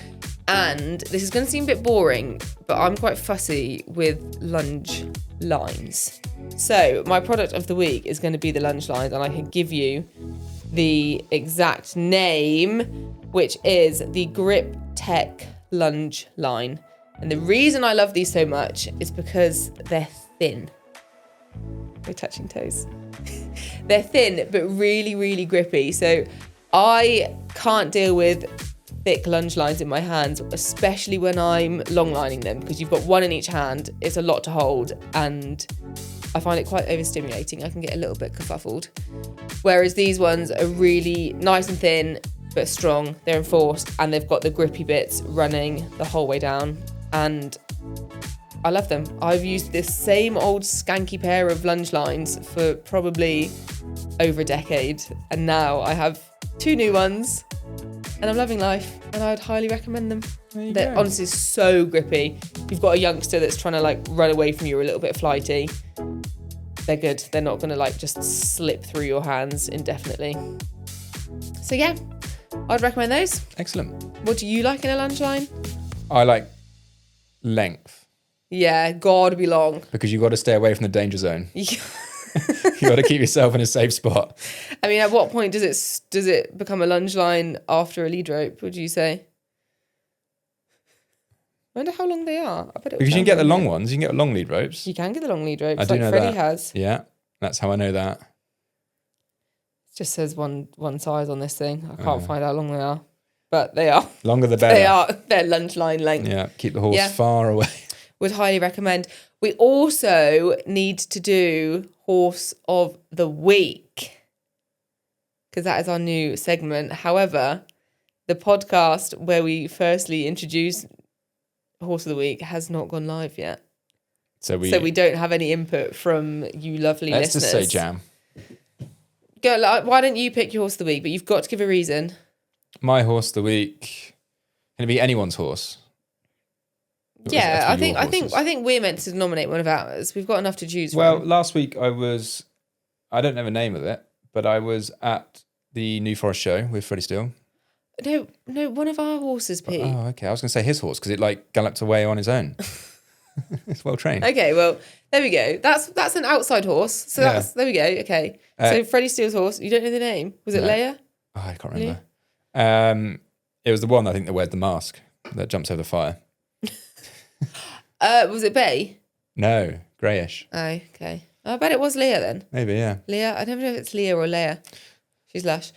And this is going to seem a bit boring, but I'm quite fussy with lunge lines. So my product of the week is going to be the lunge lines, and I can give you the exact name, which is the Grip Tech lunge line. And the reason I love these so much is because they're thin. We're touching toes. They're thin, but really, really grippy. So I can't deal with thick lunge lines in my hands, especially when I'm long lining them, because you've got one in each hand. It's a lot to hold, and I find it quite overstimulating. I can get a little bit kerfuffled. Whereas these ones are really nice and thin, but strong. They're enforced, and they've got the grippy bits running the whole way down. And I love them. I've used this same old skanky pair of lunge lines for probably over a decade. And now I have 2 new ones. and I'm loving life, and I'd highly recommend them. They're go. honestly so grippy. If you've got a youngster that's trying to like run away from you or a little bit flighty, they're good. They're not going to like just slip through your hands indefinitely. So yeah, I'd recommend those. Excellent. What do you like in a lunge line? I like length. Yeah, gotta be long. Because you've got to stay away from the danger zone. Yeah. You've got to keep yourself in a safe spot. I mean, at what point does it become a lunge line after a lead rope, would you say? I wonder how long they are. I bet it Because you can get the long ones. You can get long lead ropes. You can get the long lead ropes, I do like know Freddie that. has. Yeah, that's how I know that. It just says one size on this thing. I can't find how long they are. But they are. Longer the better. They are. They're lunge line length. Yeah, keep the horse far away. Would highly recommend. We also need to do Horse of the Week, because that is our new segment. However, the podcast where we firstly introduced Horse of the Week has not gone live yet. So we don't have any input from you lovely listeners. Let's just say jam. Go. Why don't you pick your Horse of the Week? But you've got to give a reason. My Horse of the Week. Can it be anyone's horse? Yeah, I think we're meant to nominate one of ours. We've got enough to choose from. Well, last week I don't know the name of it, but I was at the New Forest show with Freddie Steele. No, one of our horses, Pete. Oh, okay. I was going to say his horse because it like galloped away on his own. It's well trained. Okay, well, there we go. That's an outside horse. So there we go. Okay. So Freddie Steele's horse, you don't know the name. Was it Leia? Oh, I can't remember. It was the one I think that wears the mask that jumps over the fire. Was it Bay? No, greyish. Oh, okay. I bet it was Leah then. Maybe, yeah. Leah? I don't know if it's Leah or Leia. She's lush.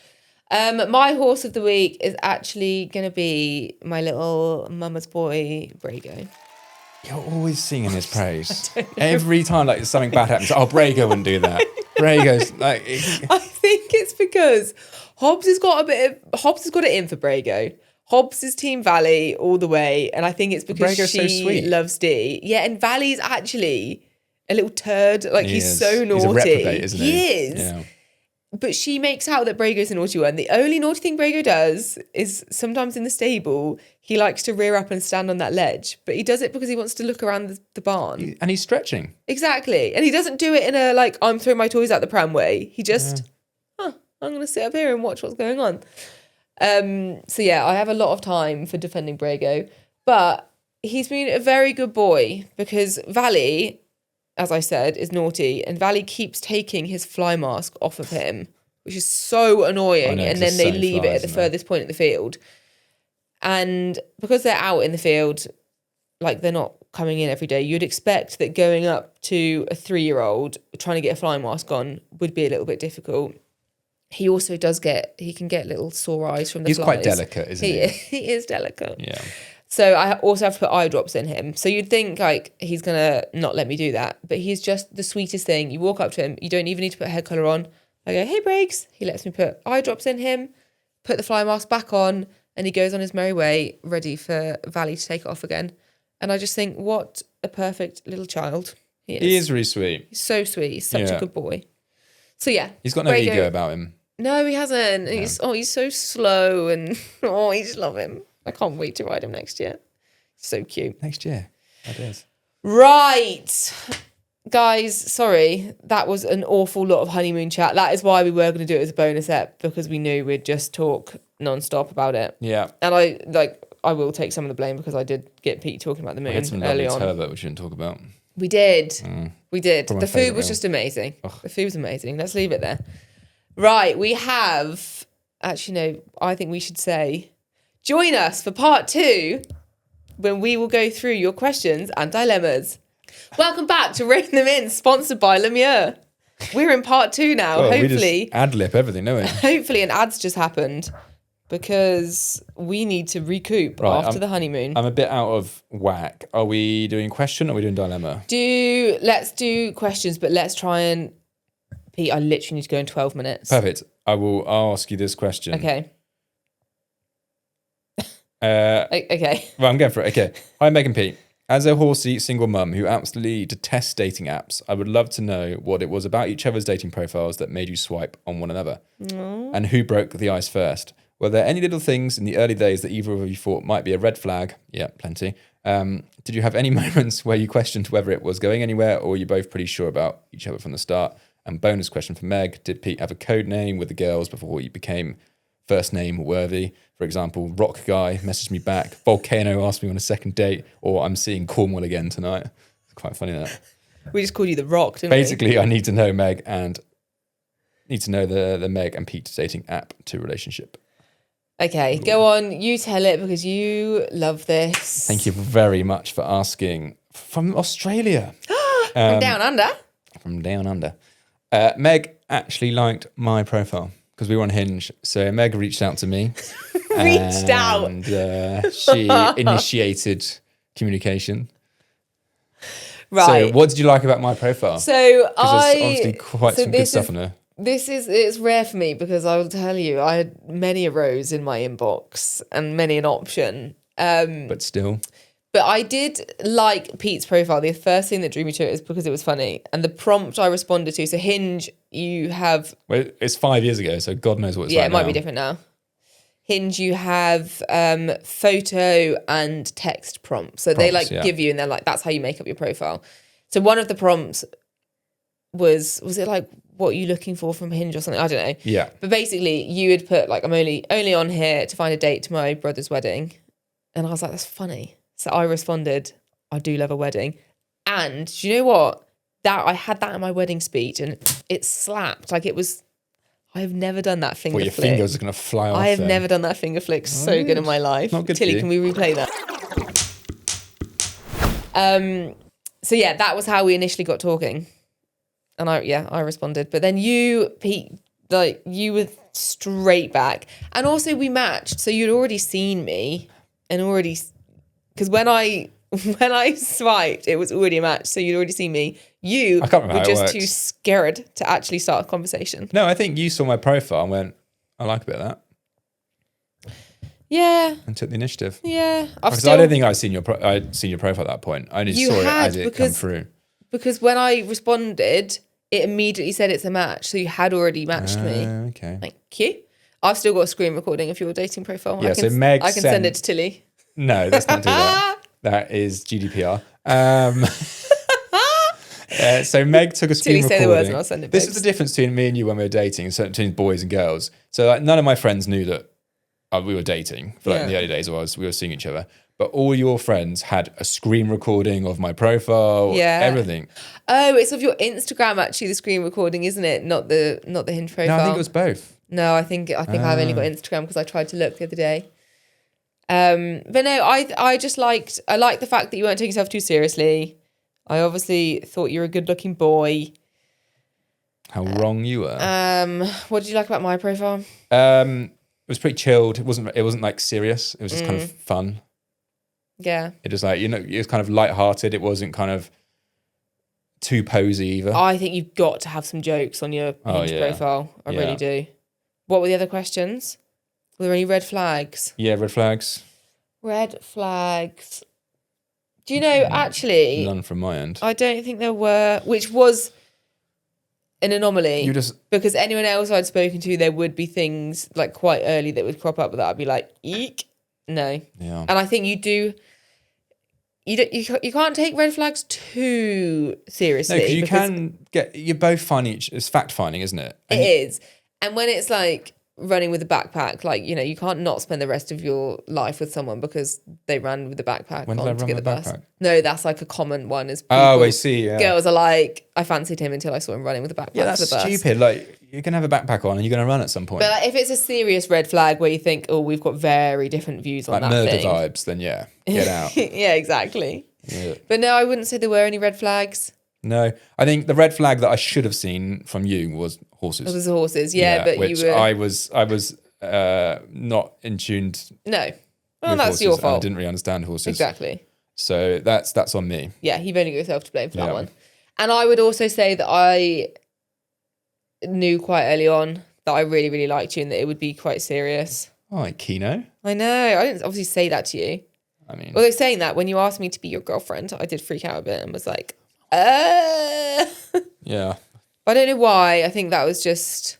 My horse of the week is actually going to be my little mama's boy, Brago. You're always singing his praise. Every time like something bad happens, Brago wouldn't do that. Brago's like... I think it's because Hobbs has got it in for Brago. Hobbs is Team Valley all the way, and I think it's because she loves Dee. Yeah, and Valley's actually a little turd. Like, he's so naughty. He's a reprobate, isn't he? He is. Yeah. But she makes out that Brago's a naughty one. The only naughty thing Brago does is sometimes in the stable, he likes to rear up and stand on that ledge. But he does it because he wants to look around the barn. And he's stretching. Exactly. And he doesn't do it in a, like, I'm throwing my toys out the pram way. He just, I'm going to sit up here and watch what's going on. So yeah, I have a lot of time for defending Brago, but he's been a very good boy because Valley, as I said, is naughty, and Valley keeps taking his fly mask off of him, which is so annoying. And then they leave it at the furthest point of the field. And because they're out in the field, like they're not coming in every day, you'd expect that going up to a 3-year-old trying to get a fly mask on would be a little bit difficult. He also he can get little sore eyes from the flies. He's quite delicate, isn't he? He is delicate. Yeah. So I also have to put eye drops in him. So you'd think like he's going to not let me do that. But he's just the sweetest thing. You walk up to him, you don't even need to put a head collar on. I go, hey, Briggs. He lets me put eye drops in him, put the fly mask back on, and he goes on his merry way, ready for Valley to take it off again. And I just think, what a perfect little child he is. He is really sweet. He's so sweet. He's such a good boy. So yeah. He's got no ego about him. No, he hasn't. No. He's so slow and I just love him. I can't wait to ride him next year. So cute. Next year. That is. Right. Guys, sorry. That was an awful lot of honeymoon chat. That is why we were going to do it as a bonus ep, because we knew we'd just talk non-stop about it. Yeah. And I will take some of the blame because I did get Pete talking about the moon we had some early on. turbot which we didn't talk about. We did. We did. Probably The food was just amazing. Ugh. The food was amazing. Let's leave it there. Right, we have... Actually, no, I think we should say... Join us for part 2 when we will go through your questions and dilemmas. Welcome back to Rein Them In, sponsored by Lemure. We're in part 2 now, well, hopefully. We just ad-lib everything, don't we? Hopefully an ad's just happened because we need to recoup after the honeymoon. I'm a bit out of whack. Are we doing question or are we doing dilemma? Let's do questions, but let's try and... Pete, I literally need to go in 12 minutes. Perfect. I will ask you this question. Okay. Okay. Well, I'm going for it. Okay. Hi, Meg and Pete. As a horsey single mum who absolutely detests dating apps, I would love to know what it was about each other's dating profiles that made you swipe on one another. And who broke the ice first? Were there any little things in the early days that either of you thought might be a red flag? Yeah, plenty. Did you have any moments where you questioned whether it was going anywhere, or were you both pretty sure about each other from the start? And bonus question for Meg, did Pete have a code name with the girls before you became first name worthy? For example, Rock Guy messaged me back, Volcano asked me on a second date, or I'm seeing Cornwall again tonight. It's quite funny that. We just called you the Rock, didn't we? Basically, I need to know Meg and need to know the Meg and Pete dating app to relationship. Okay, go on. You tell it because you love this. Thank you very much for asking. From Australia. From down under. From down under. Meg actually liked my profile because we were on Hinge. So Meg reached out to me. Reached out. And she initiated communication. Right. So what did you like about my profile? So there's obviously quite some good stuff on there. It's rare for me because I will tell you, I had many a rose in my inbox and many an option. But still. But I did like Pete's profile. The first thing that drew me to it is because it was funny. And the prompt I responded to, so Hinge, you have... Well, it's 5 years ago, so God knows what it's like Yeah, it might now. be different now. Hinge, you have photo and text prompts. So they give you, and they're like, that's how you make up your profile. So one of the prompts was it like, what are you looking for from Hinge or something? I don't know. Yeah. But basically, you would put like, I'm only on here to find a date to my brother's wedding. And I was like, that's funny. So I responded, I do love a wedding. And do you know what? That I had that in my wedding speech and it slapped. Like it was, I have never done that finger Well, your flick. fingers are going to fly off. I have then. never done that finger flick so good in my life. Not good Tilly, for can you. we replay that? So yeah, that was how we initially got talking. And I responded. But then you, Pete, like you were straight back. And also we matched. So you'd already seen me and already, because when I swiped, it was already a match. So you'd already seen me. You I can't remember were how it just works. too scared to actually start a conversation. No, I think you saw my profile and went, I like a bit of that. Yeah. And took the initiative. Yeah. Because I don't think I'd seen your profile at that point. I only You saw it had, as it come through. Because when I responded, it immediately said it's a match. So you had already matched me. Okay. Thank you. I've still got a screen recording of your dating profile. Yeah, I can, so Meg I can send it to Tilly. No, let's not do that. That is GDPR. So Meg took a screen Tilly, recording. say the words and I'll send it, This babes. is the difference between me and you when we were dating, so between boys and girls. So like, none of my friends knew that we were dating for in the early days, or we were seeing each other. But all your friends had a screen recording of my profile, everything. Oh, it's of your Instagram actually, the screen recording, isn't it? Not the Hinge profile. No, I think it was both. No, I think I've only got Instagram because I tried to look the other day. But no, I liked the fact that you weren't taking yourself too seriously. I obviously thought you were a good-looking boy. How wrong you were. What did you like about my profile? It was pretty chilled. It wasn't like serious. It was just kind of fun. Yeah. It was like, it was kind of lighthearted. It wasn't kind of too posy either. I think you've got to have some jokes on your Hinge profile. I really do. What were the other questions? Were there any red flags? Yeah, red flags. Red flags. Do you know, actually, None from my end. I don't think there were, which was an anomaly. Because anyone else I'd spoken to, there would be things like quite early that would crop up that I'd be like, eek, no. Yeah. And I think you can't take red flags too seriously. No, because you're both finding it's fact finding, isn't it? It is. And when it's like running with a backpack, like, you can't not spend the rest of your life with someone because they ran with a backpack When did I on to run get with the a bus. backpack? No, that's like a common one. Is I see. Yeah. Girls are like, I fancied him until I saw him running with a backpack. Yeah, that's for the bus. stupid. Like, you're gonna have a backpack on and you're gonna run at some point. But like, if it's a serious red flag where you think, oh, we've got very different views on like that murder thing. vibes, then yeah, get out. Yeah, exactly. Yeah. But no, I wouldn't say there were any red flags. No, I think the red flag that I should have seen from you was horses. It was the horses, but which you were. I was not in tuned. No, well, with that's horses, your and I fault. didn't really understand horses. Exactly. So that's on me. Yeah, you've only got yourself to blame for that one. And I would also say that I knew quite early on that I really, really liked you and that it would be quite serious. Oh, like Kino. I know. I didn't obviously say that to you. I mean, Although saying that, when you asked me to be your girlfriend, I did freak out a bit and was like, yeah. I don't know why. I think that was just...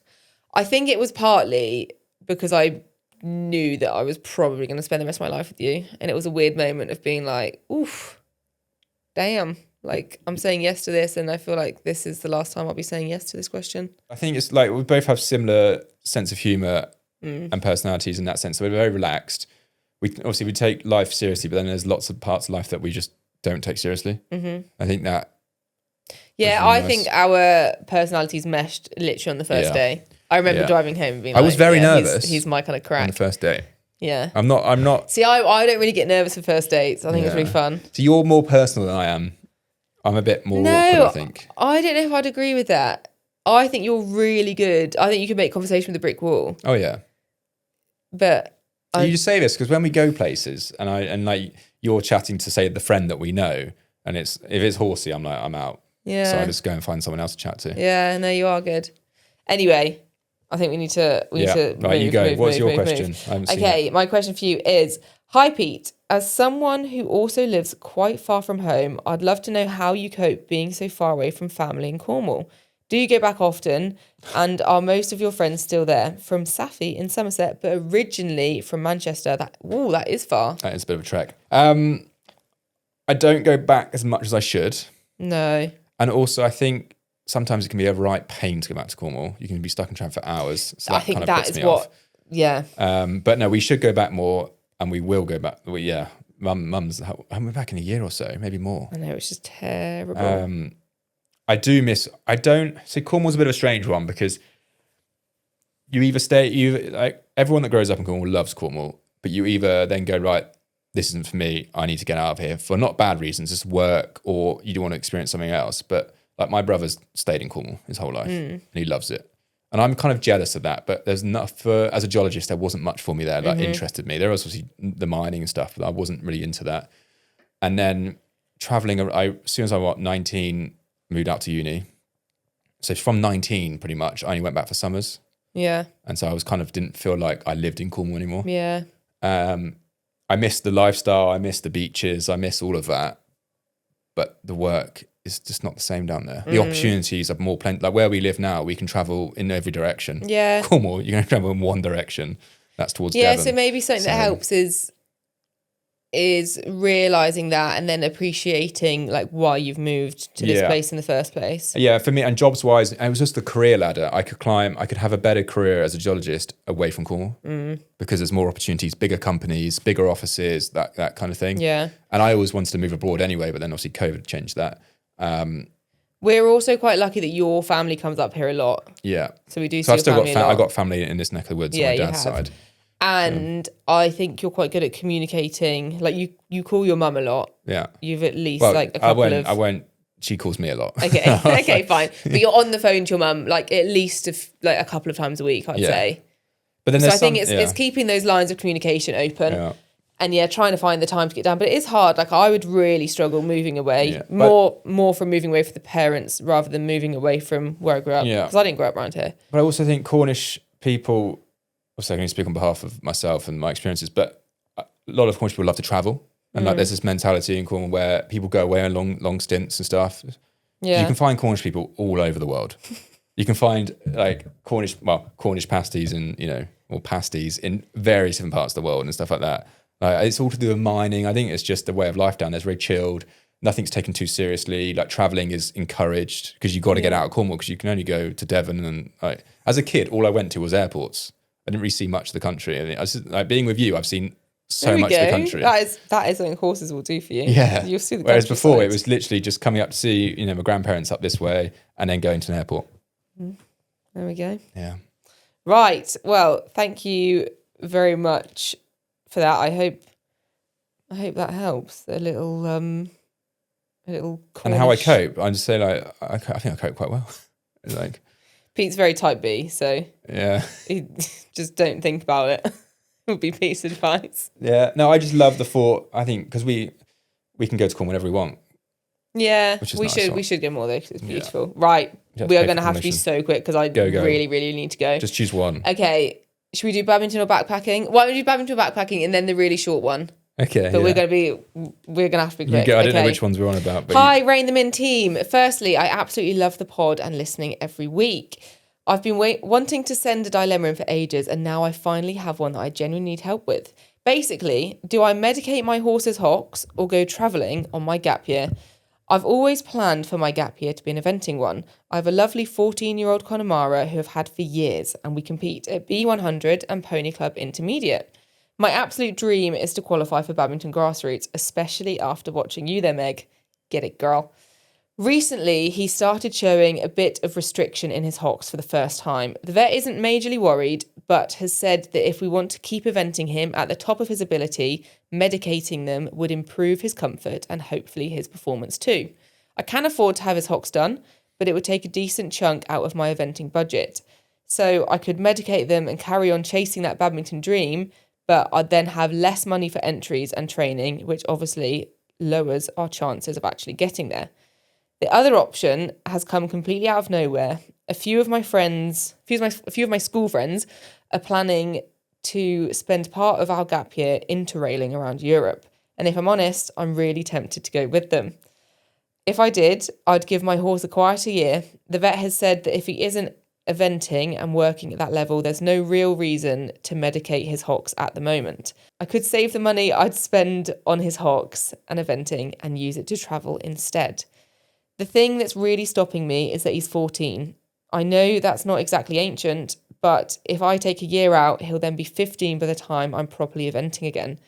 I think it was partly because I knew that I was probably going to spend the rest of my life with you. And it was a weird moment of being like, oof, damn. Like, I'm saying yes to this, and I feel like this is the last time I'll be saying yes to this question. I think it's like we both have similar sense of humour and personalities in that sense. So we're very relaxed. We take life seriously, but then there's lots of parts of life that we just don't take seriously. Mm-hmm. I think that. Yeah, really I nice. think our personalities meshed literally on the first day. I remember driving home and being I was very nervous. He's my kind of crack. On the first date. Yeah. I'm not. See, I don't really get nervous for first dates. I think it's really fun. So you're more personal than I am. I'm a bit more awkward, I think. I don't know if I'd agree with that. I think you're really good. I think you can make conversation with a brick wall. Oh, yeah. But you just say this because when we go places and like you're chatting to, say, the friend that we know, and if it's horsey, I'm like, I'm out. Yeah. So I just go and find someone else to chat to. Yeah, no, you are good. Anyway, I think we need to Right, move, you go. What's your move. question? I haven't seen Okay, my question for you is, hi Pete, as someone who also lives quite far from home, I'd love to know how you cope being so far away from family in Cornwall. Do you go back often? And are most of your friends still there? From Safi in Somerset, but originally from Manchester. That is far. That is a bit of a trek. I don't go back as much as I should. No. And also, I think sometimes it can be a right pain to go back to Cornwall. You can be stuck in tram for hours. So I think kind of that puts is me what, off. yeah. But no, we should go back more, and we will go back. Mum's, I'm back in a year or so, maybe more. I know, it's just terrible. I Cornwall's a bit of a strange one because you either like everyone that grows up in Cornwall loves Cornwall, but you either then go, right, this isn't for me, I need to get out of here for not bad reasons, just work, or you do want to experience something else. But like my brother's stayed in Cornwall his whole life and he loves it. And I'm kind of jealous of that, but there's enough as a geologist, there wasn't much for me there that interested me. There was obviously the mining and stuff, but I wasn't really into that. And then traveling, as soon as I was 19, moved out to uni. So from 19, pretty much, I only went back for summers. Yeah. And so I was didn't feel like I lived in Cornwall anymore. Yeah. I miss the lifestyle, I miss the beaches, I miss all of that. But the work is just not the same down there. The opportunities are more plenty. Like where we live now, we can travel in every direction. Yeah. Cornwall, you're going to travel in one direction. That's towards Devon. Devon. So maybe something that helps is realizing that and then appreciating like why you've moved to this place in the first place. Yeah, for me, and jobs wise, it was just the career ladder. I could have a better career as a geologist away from Cornwall because there's more opportunities, bigger companies, bigger offices, that kind of thing. Yeah. And I always wanted to move abroad anyway, but then obviously COVID changed that. We're also quite lucky that your family comes up here a lot. Yeah. So we do see I've still family a lot. I've got family in this neck of the woods on my dad's side. And I think you're quite good at communicating. Like you call your mum a lot. Yeah. You've at least like a couple I won't. She calls me a lot. Okay. Okay, fine. But you're on the phone to your mum like at least a couple of times a week, I'd say. But then I think it's keeping those lines of communication open. Yeah. And trying to find the time to get down. But it is hard. Like I would really struggle moving away. Yeah. More from moving away from the parents rather than moving away from where I grew up. Because I didn't grow up around here. But I also think Cornish people, obviously I can speak on behalf of myself and my experiences, but a lot of Cornish people love to travel. And like there's this mentality in Cornwall where people go away on long stints and stuff. Yeah. You can find Cornish people all over the world. You can find like Cornish pasties and, or pasties in various different parts of the world and stuff like that. It's all to do with mining. I think it's just the way of life down there. It's very chilled. Nothing's taken too seriously. Like traveling is encouraged because you've got to get out of Cornwall because you can only go to Devon. And like as a kid, all I went to was airports. I didn't really see much of the country. I was just, like being with you, I've seen so much of the country. That is something horses will do for you. Yeah. You'll see the Whereas before it was literally just coming up to see, my grandparents up this way and then going to an airport. There we go. Yeah. Right. Well, thank you very much for that. I hope that helps. A little Cornish. And how I cope, I just say I think I cope quite well. Like Pete's very type B, so yeah, just don't think about it. Would be Pete's advice. Yeah, no, I just love the thought. I think because we can go to Cornwall whenever we want. Yeah, we should go more though because it's beautiful. Yeah. Right, we are going to have to be so quick because I really need to go. Just choose one. Okay, should we do badminton or backpacking? Why don't we do badminton or backpacking and then the really short one? Okay, but we're gonna have to be quick. I don't know which ones we're on about. But Hi, Rein them in team. Firstly, I absolutely love the pod and listening every week. I've been wanting to send a dilemma in for ages, and now I finally have one that I genuinely need help with. Basically, do I medicate my horse's hocks or go travelling on my gap year? I've always planned for my gap year to be an eventing one. I have a lovely 14-year-old Connemara who I've had for years, and we compete at B100 and Pony Club Intermediate. My absolute dream is to qualify for badminton grassroots, especially after watching you there, Meg. Get it, girl. Recently, he started showing a bit of restriction in his hocks for the first time. The vet isn't majorly worried, but has said that if we want to keep eventing him at the top of his ability, medicating them would improve his comfort and hopefully his performance too. I can afford to have his hocks done, but it would take a decent chunk out of my eventing budget. So I could medicate them and carry on chasing that badminton dream, but I'd then have less money for entries and training, which obviously lowers our chances of actually getting there. The other option has come completely out of nowhere. A few of my school friends are planning to spend part of our gap year interrailing around Europe. And if I'm honest, I'm really tempted to go with them. If I did, I'd give my horse a quieter year. The vet has said that if he isn't eventing and working at that level, there's no real reason to medicate his hocks at the moment. I could save the money I'd spend on his hocks and eventing and use it to travel instead. The thing that's really stopping me is that he's 14. I know that's not exactly ancient, but if I take a year out, he'll then be 15 by the time I'm properly eventing again.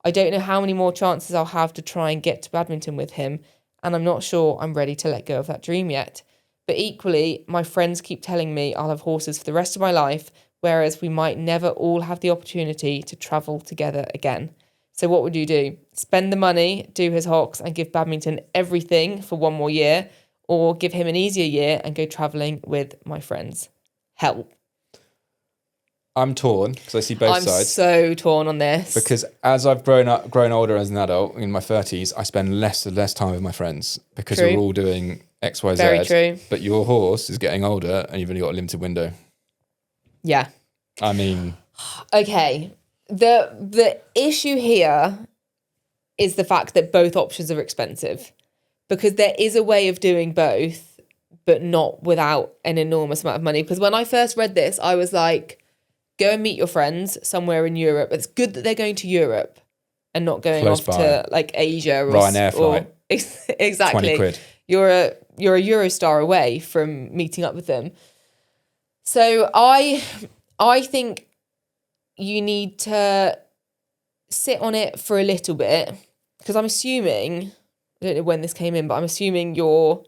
I don't know how many more chances I'll have to try and get to badminton with him, and I'm not sure I'm ready to let go of that dream yet. But equally, my friends keep telling me I'll have horses for the rest of my life, whereas we might never all have the opportunity to travel together again. So what would you do? Spend the money, do his hocks, and give badminton everything for one more year, or give him an easier year and go travelling with my friends? Help. I'm torn because I see both sides. I'm so torn on this. Because as I've grown older as an adult in my 30s, I spend less and less time with my friends because True. we're all doing X, Y, Z. Very true. But your horse is getting older and you've only got a limited window. Yeah. I mean... Okay. The issue here is the fact that both options are expensive, because there is a way of doing both, but not without an enormous amount of money. Because when I first read this, I was like, go and meet your friends somewhere in Europe. It's good that they're going to Europe and not going Close off by. to like Asia or Ryanair flight. Exactly. 20 quid. You're a Eurostar away from meeting up with them. So I think you need to sit on it for a little bit, because I'm assuming, I don't know when this came in, but I'm assuming you're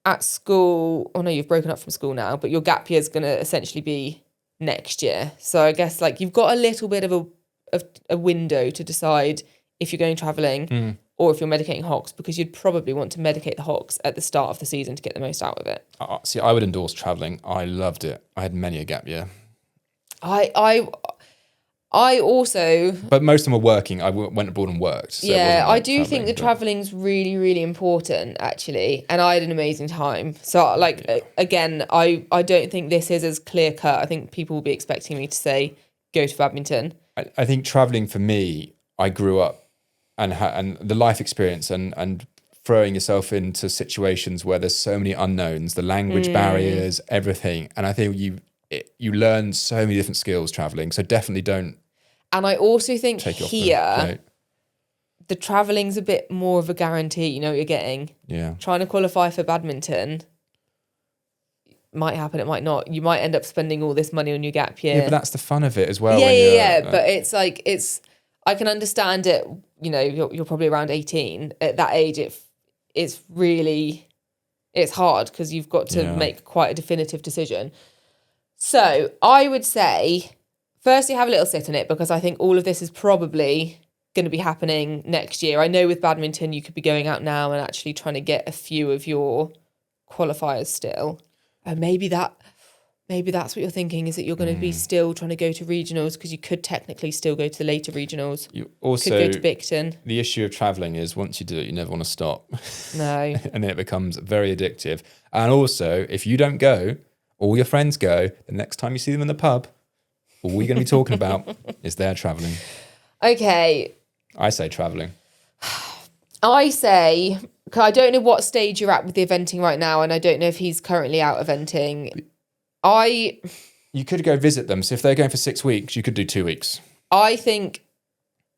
at school. Oh no, you've broken up from school now, but your gap year is going to essentially be next year. So I guess like you've got a little bit of a window to decide if you're going travelling or if you're medicating hocks, because you'd probably want to medicate the hocks at the start of the season to get the most out of it. See, I would endorse travelling. I loved it. I had many a gap year. I also... But most of them were working. I went abroad and worked. So yeah, I do think the travelling's really, really important, actually. And I had an amazing time. So, again, I don't think this is as clear-cut. I think people will be expecting me to say, go to badminton. I think travelling for me, I grew up and the life experience and throwing yourself into situations where there's so many unknowns, the language barriers, everything. And I think you learn so many different skills travelling. So definitely don't. And I also think here, the travelling's a bit more of a guarantee. You know what you're getting. Yeah. Trying to qualify for badminton might happen, it might not. You might end up spending all this money on your gap year. Yeah, but that's the fun of it as well. But it's like, I can understand it. You know, you're probably around 18. At that age, it's hard because you've got to make quite a definitive decision. So I would say, firstly, have a little sit on it, because I think all of this is probably going to be happening next year. I know with badminton, you could be going out now and actually trying to get a few of your qualifiers still. And maybe that's what you're thinking, is that you're going to be still trying to go to regionals, because you could technically still go to the later regionals. You also could go to Bicton. The issue of travelling is once you do it, you never want to stop. No. And then it becomes very addictive. And also, if you don't go, all your friends go, the next time you see them in the pub, all you're going to be talking about is their travelling. Okay. I say travelling. I say, because I don't know what stage you're at with the eventing right now, and I don't know if he's currently out eventing. You could go visit them. So if they're going for 6 weeks, you could do 2 weeks. I think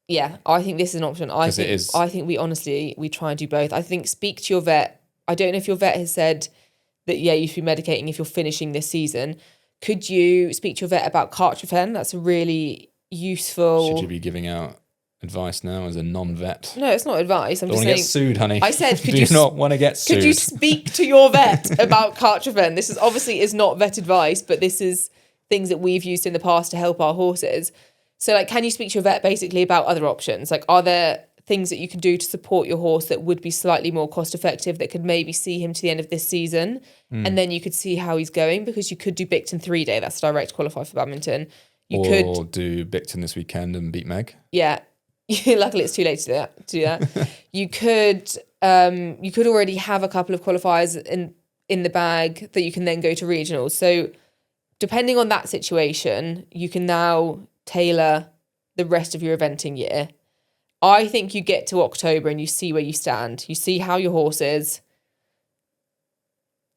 this is an option. I think we try and do both. I think speak to your vet. I don't know if your vet has said that, you should be medicating if you're finishing this season. Could you speak to your vet about Cartrophen? That's a really useful... Should you be giving out advice now as a non-vet? No, it's not advice. I'm just saying... Don't want to get sued, honey. I said, do you not want to get sued? Could you speak to your vet about Cartrophen? This is obviously is not vet advice, but this is things that we've used in the past to help our horses. So, like, can you speak to your vet basically about other options? Like, are there things that you can do to support your horse that would be slightly more cost effective that could maybe see him to the end of this season? And then you could see how he's going, because you could do Bicton 3-day. That's direct qualify for badminton. You could do Bicton this weekend and beat Meg. Yeah. Luckily, it's too late to do that. You could already have a couple of qualifiers in the bag that you can then go to regionals. So depending on that situation, you can now tailor the rest of your eventing year. I think you get to October and you see where you stand. You see how your horse is.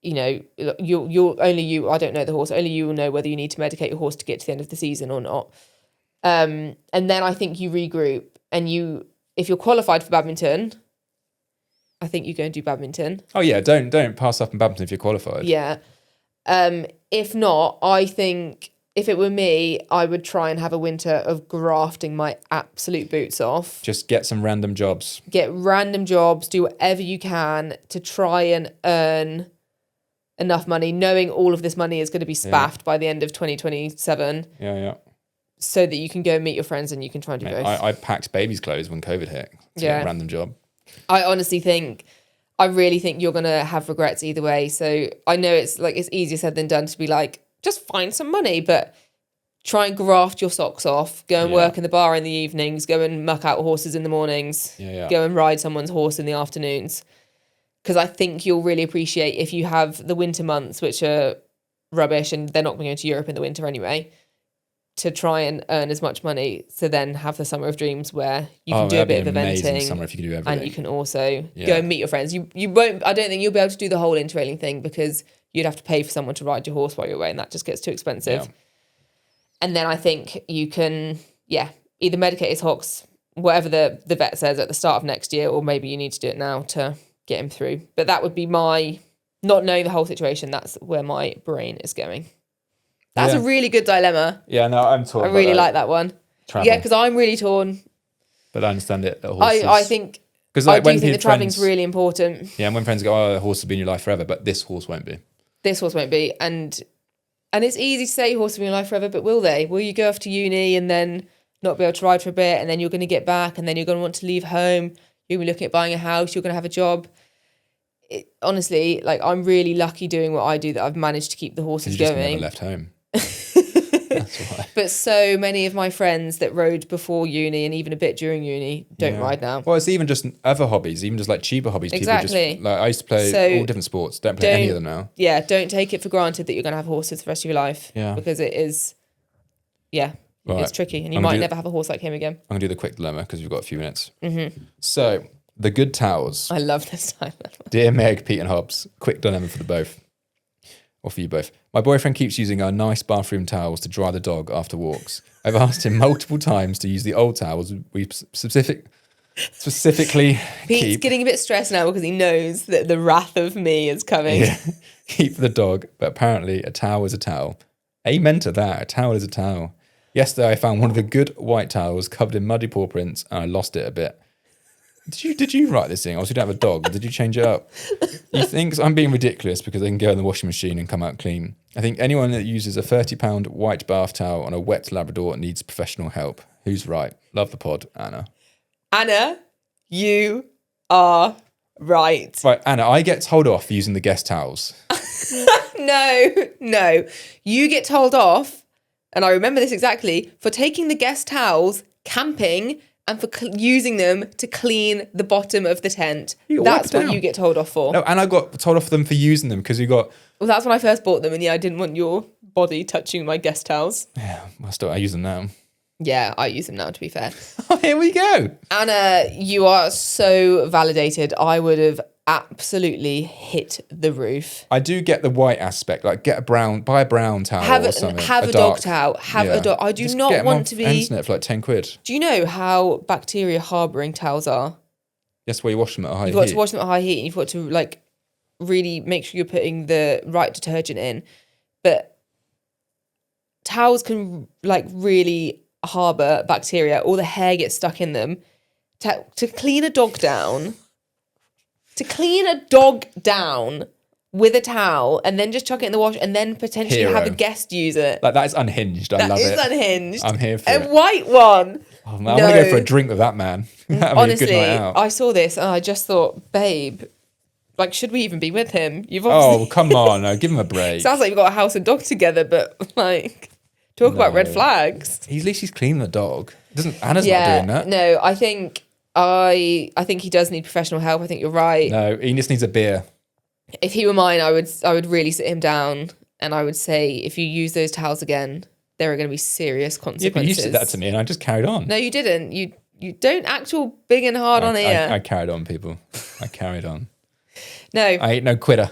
You'll only you. I don't know the horse. Only you will know whether you need to medicate your horse to get to the end of the season or not. And then I think you regroup, and if you're qualified for badminton, I think you go and do badminton. Oh yeah, don't pass up in badminton if you're qualified. Yeah. If not, I think if it were me, I would try and have a winter of grafting my absolute boots off. Just get some random jobs. Get random jobs, do whatever you can to try and earn enough money, knowing all of this money is going to be spaffed by the end of 2027. Yeah. So that you can go and meet your friends and you can try and do both. I packed baby's clothes when COVID hit to get a random job. I really think you're going to have regrets either way. So I know it's easier said than done to be like, just find some money, but try and graft your socks off, go and work in the bar in the evenings, go and muck out horses in the mornings, go and ride someone's horse in the afternoons. Because I think you'll really appreciate if you have the winter months, which are rubbish and they're not going to go to Europe in the winter anyway, to try and earn as much money, to then have the summer of dreams where you can do a bit of eventing, summer if you can do everything. and you can also go and meet your friends. You won't. I don't think you'll be able to do the whole interrailing thing because you'd have to pay for someone to ride your horse while you're away, and that just gets too expensive. Yeah. And then I think you can, either medicate his hocks, whatever the vet says at the start of next year, or maybe you need to do it now to get him through. But that would be my, not knowing the whole situation, that's where my brain is going. That's a really good dilemma. Yeah, no, I'm torn. I really like that one. Travel. Yeah, because I'm really torn. But I understand it. I think, because I do think the travelling's really important. Yeah, and when friends go, oh, the horse will be in your life forever, but this horse won't be. This horse won't be. And it's easy to say horse will be in your life forever, but will they? Will you go off to uni and then not be able to ride for a bit, and then you're going to get back, and then you're going to want to leave home, you're going to be looking at buying a house, you're going to have a job. Honestly, I'm really lucky doing what I do that I've managed to keep the horses going. You just never left home. That's why. But so many of my friends that rode before uni and even a bit during uni don't ride now. Well, it's even just other hobbies, even just cheaper hobbies. Exactly. People just, I used to play all different sports. Don't play any of them now. Yeah, don't take it for granted that you're going to have horses for the rest of your life. Yeah. Because it is, it's tricky, and you might never have a horse like him again. I'm going to do the quick dilemma because we've got a few minutes. Mm-hmm. So, the good towels. I love this time. Dear Meg, Pete and Hobbs, quick dilemma for the both. Or for you both. My boyfriend keeps using our nice bathroom towels to dry the dog after walks. I've asked him multiple times to use the old towels we specifically Pete's getting a bit stressed now because he knows that the wrath of me is coming. Yeah. Keep for the dog, but apparently a towel is a towel. Amen to that. A towel is a towel. Yesterday I found one of the good white towels covered in muddy paw prints and I lost it a bit. Did you write this thing? Obviously, you don't have a dog, but did you change it up? You think I'm being ridiculous because they can go in the washing machine and come out clean. I think anyone that uses a £30 white bath towel on a wet Labrador needs professional help. Who's right? Love the pod, Anna. Anna, you are right. Right, Anna, I get told off for using the guest towels. No. You get told off, and I remember this exactly, for taking the guest towels camping and for using them to clean the bottom of the tent. That's what you get told off for. No, and I got told off them for using them because you got... Well, that's when I first bought them, and I didn't want your body touching my guest towels. Yeah, I use them now. Yeah, I use them now, to be fair. Oh, here we go. Anna, you are so validated. I would have absolutely hit the roof. I do get the white aspect, like buy a brown towel or something. Have a dog towel. Have a dog. I do Just not get them want on to be. internet for like 10 quid. Do you know how bacteria harbouring towels are? That's where you wash them at a high heat. You've got to wash them at high heat, and you've got to like really make sure you're putting the right detergent in. But towels can like really harbour bacteria. All the hair gets stuck in them. To clean a dog down. To clean a dog down with a towel and then just chuck it in the wash and then potentially have a guest use it. Like, that is unhinged. I love it. That is unhinged. I'm here for it. A white one. Oh, man, I want to go for a drink with that man. That'd Honestly, be a good night out. I saw this and I just thought, babe, like, should we even be with him? You've Oh, come on. No, give him a break. Sounds like you've got a house and dog together, but like, talk about red flags. At least he's cleaning the dog. Anna's not doing that. No, I think he does need professional help. I think you're right. No, he just needs a beer. If he were mine, I would really sit him down and I would say, if you use those towels again, there are going to be serious consequences. Yeah, but you said that to me and I just carried on. No, you didn't. You don't act all big and hard on here. I carried on, people. I carried on. No. I ain't no quitter.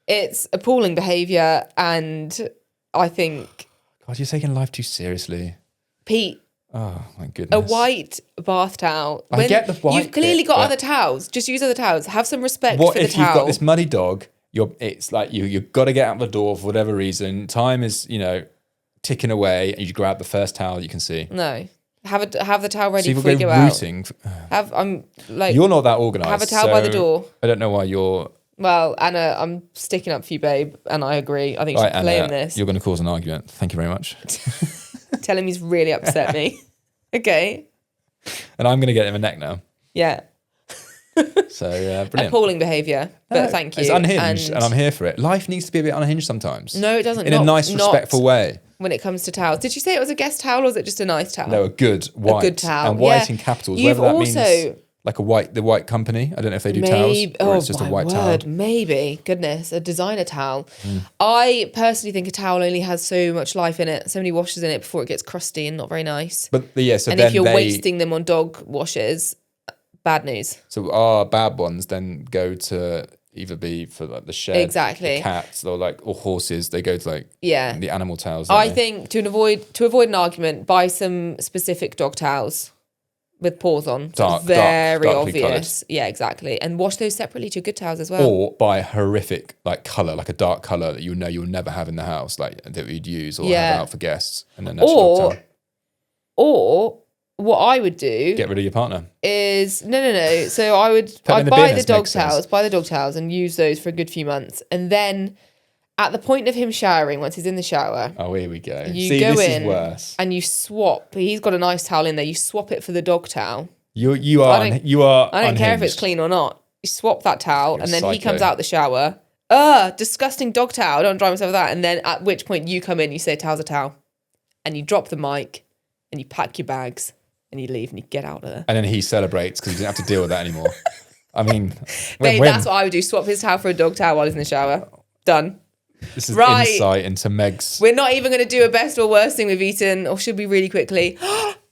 It's appalling behaviour, and I think... God, you're taking life too seriously. Pete... Oh, my goodness. A white bath towel. I get the white You've clearly bit, got but- other towels. Just use other towels. Have some respect for the towel. What if you've got this muddy dog? It's like you've got to get out the door for whatever reason. Time is, ticking away, and you grab the first towel you can see. No. Have the towel ready So before you go out. Rooting. You're not that organised. Have a towel by the door. I don't know why you're... Well, Anna, I'm sticking up for you, babe, and I agree. I think you should claim this. You're going to cause an argument. Thank you very much. Tell him he's really upset me. Okay. And I'm going to get him a neck now. Yeah. So, brilliant. Appalling behaviour, but thank you. It's unhinged, and I'm here for it. Life needs to be a bit unhinged sometimes. No, it doesn't. In a nice, respectful way. When it comes to towels. Did you say it was a guest towel, or was it just a nice towel? No, a good white. A good towel. And white in capitals, You've whether that also... means like the white company. I don't know if they do towels, or it's just a white towel. Maybe. Goodness, a designer towel. I personally think a towel only has so much life in it, so many washes in it before it gets crusty and not very nice. But so and then if you're wasting them on dog washes, bad news. So our bad ones then go to either be for like the shed, exactly, the cats, or horses. They go to the animal towels. I think to avoid an argument, buy some specific dog towels with paws on. Very obvious. Coloured. Yeah, exactly. And wash those separately to good towels as well. Or buy a horrific colour, like a dark colour that you'll never have in the house, like that you'd use or have out for guests. And then that's your dog towel. Or what I would do... Get rid of your partner. Is... No. So I'd buy the dog towels and use those for a good few months. And then at the point of him showering, once he's in the shower... Oh, here we go. You go this in is worse. And you swap. He's got a nice towel in there. You swap it for the dog towel. You are I don't unhinged. care if it's clean or not. You swap that towel and then he comes out the shower. Disgusting dog towel. I don't dry myself with that. And then at which point you come in, you say, towel's a towel. And you drop the mic and you pack your bags. And you leave and you get out of there. And then he celebrates because he doesn't have to deal with that anymore. I mean, babe, that's what I would do. Swap his towel for a dog towel while he's in the shower. Done. This is insight into Meg's. We're not even going to do a best or worst thing we've eaten, or should we really quickly?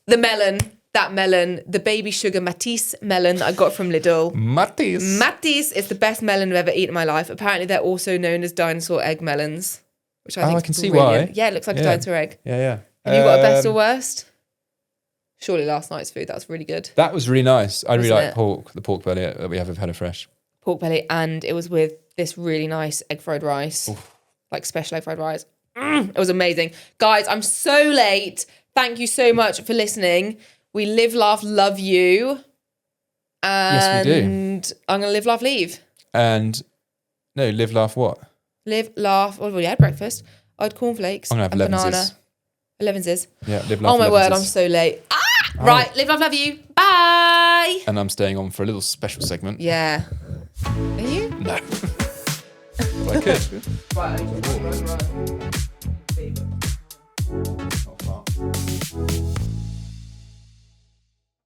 The melon. That melon, the baby sugar Matisse melon that I got from Lidl. Matisse is the best melon I've ever eaten in my life. Apparently, they're also known as dinosaur egg melons, which I think I can is see brilliant. why. Yeah, it looks like a dinosaur egg. Yeah. Have you got a best or worst? Surely last night's food, that was really good. That was really nice. I really like it? the pork belly that we have at HelloFresh. Pork belly, and it was with this really nice egg fried rice, like special egg fried rice. It was amazing. Guys, I'm so late. Thank you so much for listening. We live, laugh, love you. And yes, we do. I'm going to live, laugh, leave. And no, live, laugh, what? Live, laugh. Well, we had breakfast. I had cornflakes I'm going to have banana. 11s. Yeah, live, laugh, oh my 11s. word, I'm so late. Right, live, laugh, love you. Bye. And I'm staying on for a little special segment. Yeah. Are you? No. Well, I could. Right.